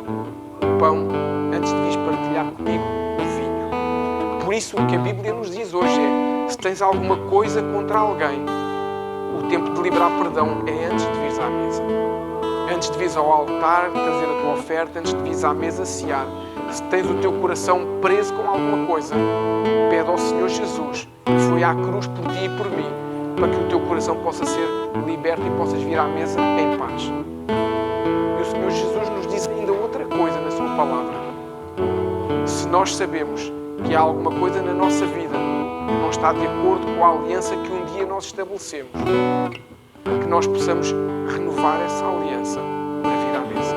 o pão, antes de vires partilhar comigo o vinho. Por isso, o que a Bíblia nos diz hoje é, se tens alguma coisa contra alguém, o tempo de liberar perdão é antes de vires à mesa. Antes de vires ao altar, trazer a tua oferta, antes de vires à mesa cear. Se tens o teu coração preso com alguma coisa, pede ao Senhor Jesus, que foi à cruz por ti e por mim, para que o teu coração possa ser liberto e possas vir à mesa em paz. E o Senhor Jesus nos diz ainda outra coisa na sua palavra. Se nós sabemos que há alguma coisa na nossa vida que não está de acordo com a aliança que um dia nós estabelecemos, que nós possamos renovar essa aliança para vir à mesa.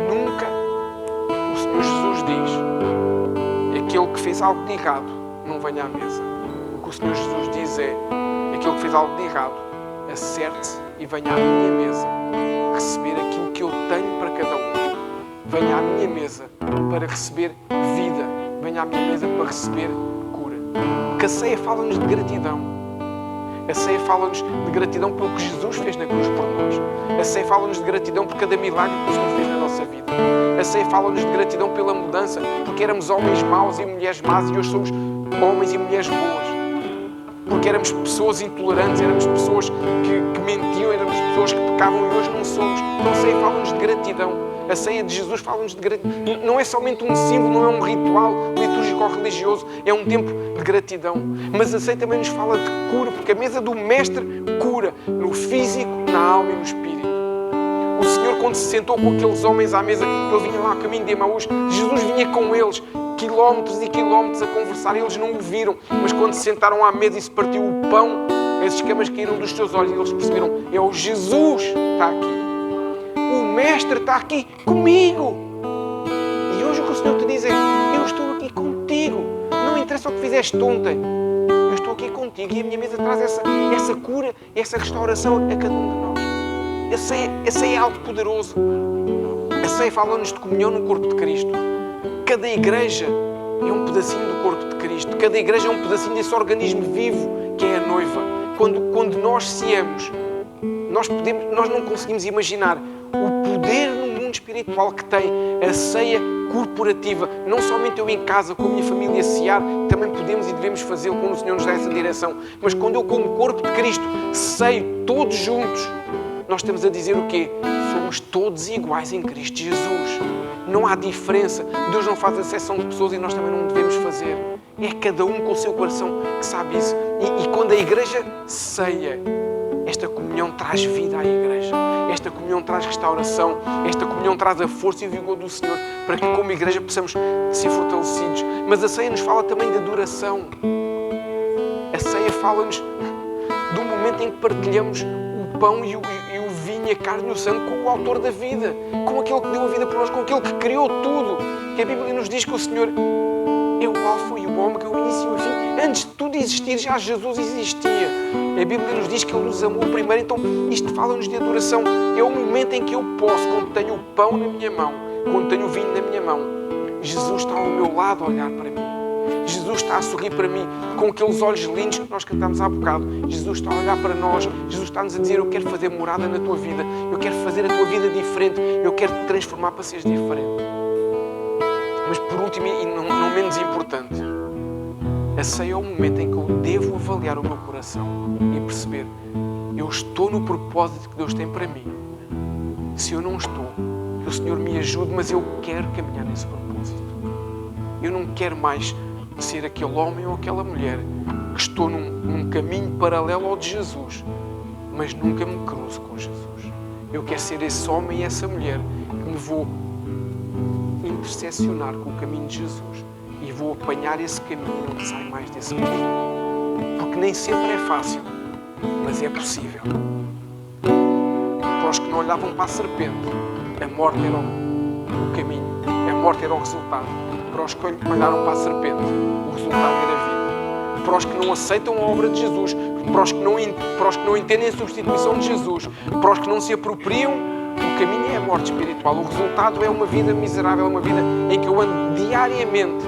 Nunca o Senhor Jesus diz, aquele que fez algo de errado não venha à mesa. O que o Senhor Jesus diz é, aquele que fez algo de errado, acerte-se e venha à minha mesa receber aquilo que eu tenho para cada um. Venha à minha mesa para receber vida. Venha à minha mesa para receber cura. Porque a ceia fala-nos de gratidão. A ceia fala-nos de gratidão pelo que Jesus fez na cruz por nós. A ceia fala-nos de gratidão por cada milagre que o Senhor fez na nossa vida. A ceia fala-nos de gratidão pela mudança, porque éramos homens maus e mulheres más e hoje somos homens e mulheres boas. Porque éramos pessoas intolerantes, éramos pessoas que mentiam, éramos pessoas que pecavam e hoje não somos. Então a ceia fala-nos de gratidão. A ceia de Jesus fala-nos de gratidão. Não é somente um símbolo, não é um ritual litúrgico ou religioso, é um tempo de gratidão. Mas a ceia também nos fala de cura, porque a mesa do Mestre cura no físico, na alma e no espírito. O Senhor, quando se sentou com aqueles homens à mesa, ele vinha lá a caminho de Emaús, Jesus vinha com eles, quilómetros e quilómetros a conversar, e eles não o viram, mas quando se sentaram à mesa e se partiu o pão, as escamas caíram dos seus olhos e eles perceberam, é o Jesus que está aqui. O Mestre está aqui comigo. E hoje o que o Senhor te diz é, eu estou aqui contigo. Não interessa o que fizeste ontem. Eu estou aqui contigo e a minha mesa traz essa cura, essa restauração a cada um de nós. A ceia é algo poderoso. A ceia fala-nos de comunhão no corpo de Cristo. Cada igreja é um pedacinho do corpo de Cristo. Cada igreja é um pedacinho desse organismo vivo que é a noiva. Quando nós ceamos, nós não conseguimos imaginar o poder no mundo espiritual que tem a ceia corporativa. Não somente eu em casa, com a minha família cear, também podemos e devemos fazê-lo quando o Senhor nos dá essa direção. Mas quando eu, como corpo de Cristo, ceio todos juntos, nós estamos a dizer o quê? Somos todos iguais em Cristo Jesus. Não há diferença. Deus não faz exceção de pessoas e nós também não devemos fazer. É cada um com o seu coração que sabe isso. E quando a igreja ceia, esta comunhão traz vida à igreja. Esta comunhão traz restauração. Esta comunhão traz a força e o vigor do Senhor para que como igreja possamos ser fortalecidos. Mas a ceia nos fala também de adoração. A ceia fala-nos do momento em que partilhamos o pão e o vinho, a carne e o sangue com o autor da vida, com aquele que deu a vida por nós, com aquele que criou tudo. Que a Bíblia nos diz que o Senhor é o alfa e o ômega, o início e o fim. Antes de tudo existir, já Jesus existia. A Bíblia nos diz que Ele nos amou primeiro. Então, isto fala-nos de adoração. É o momento em que eu posso, quando tenho o pão na minha mão, quando tenho o vinho na minha mão, Jesus está ao meu lado a olhar para mim. Jesus está a sorrir para mim com aqueles olhos lindos que nós cantámos há bocado. Jesus está a olhar para nós. Jesus está-nos a dizer: eu quero fazer morada na tua vida. Eu quero fazer a tua vida diferente. Eu quero te transformar para seres diferente. Mas por último, e não menos importante, a ceia é o momento em que eu devo avaliar o meu coração e perceber: eu estou no propósito que Deus tem para mim. Se eu não estou, que o Senhor me ajude, mas eu quero caminhar nesse propósito. Eu não quero mais ser aquele homem ou aquela mulher que estou num caminho paralelo ao de Jesus, mas nunca me cruzo com Jesus. Eu quero ser esse homem e essa mulher que me vou interseccionar com o caminho de Jesus e vou apanhar esse caminho e não saio mais desse caminho. Porque nem sempre é fácil, mas é possível. Para os que não olhavam para a serpente, a morte era o caminho, a morte era o resultado. Para os que olharam para a serpente, o resultado era a vida. Para os que não aceitam a obra de Jesus, para os que não entendem a substituição de Jesus, para os que não se apropriam, o caminho é a morte espiritual. O resultado é uma vida miserável, uma vida em que eu ando diariamente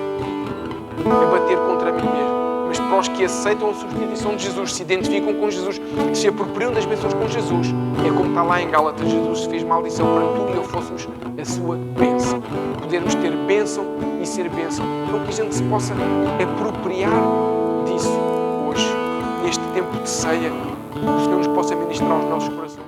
a bater contra mim mesmo. Mas para os que aceitam a substituição de Jesus, se identificam com Jesus, se apropriam das bênçãos com Jesus, é como está lá em Gálatas: Jesus fez maldição para tu e eu fôssemos a sua bênção. Podermos ter bênção e ser bênção. Então que a gente se possa apropriar disso hoje, neste tempo de ceia, que o Senhor nos possa ministrar aos nossos corações.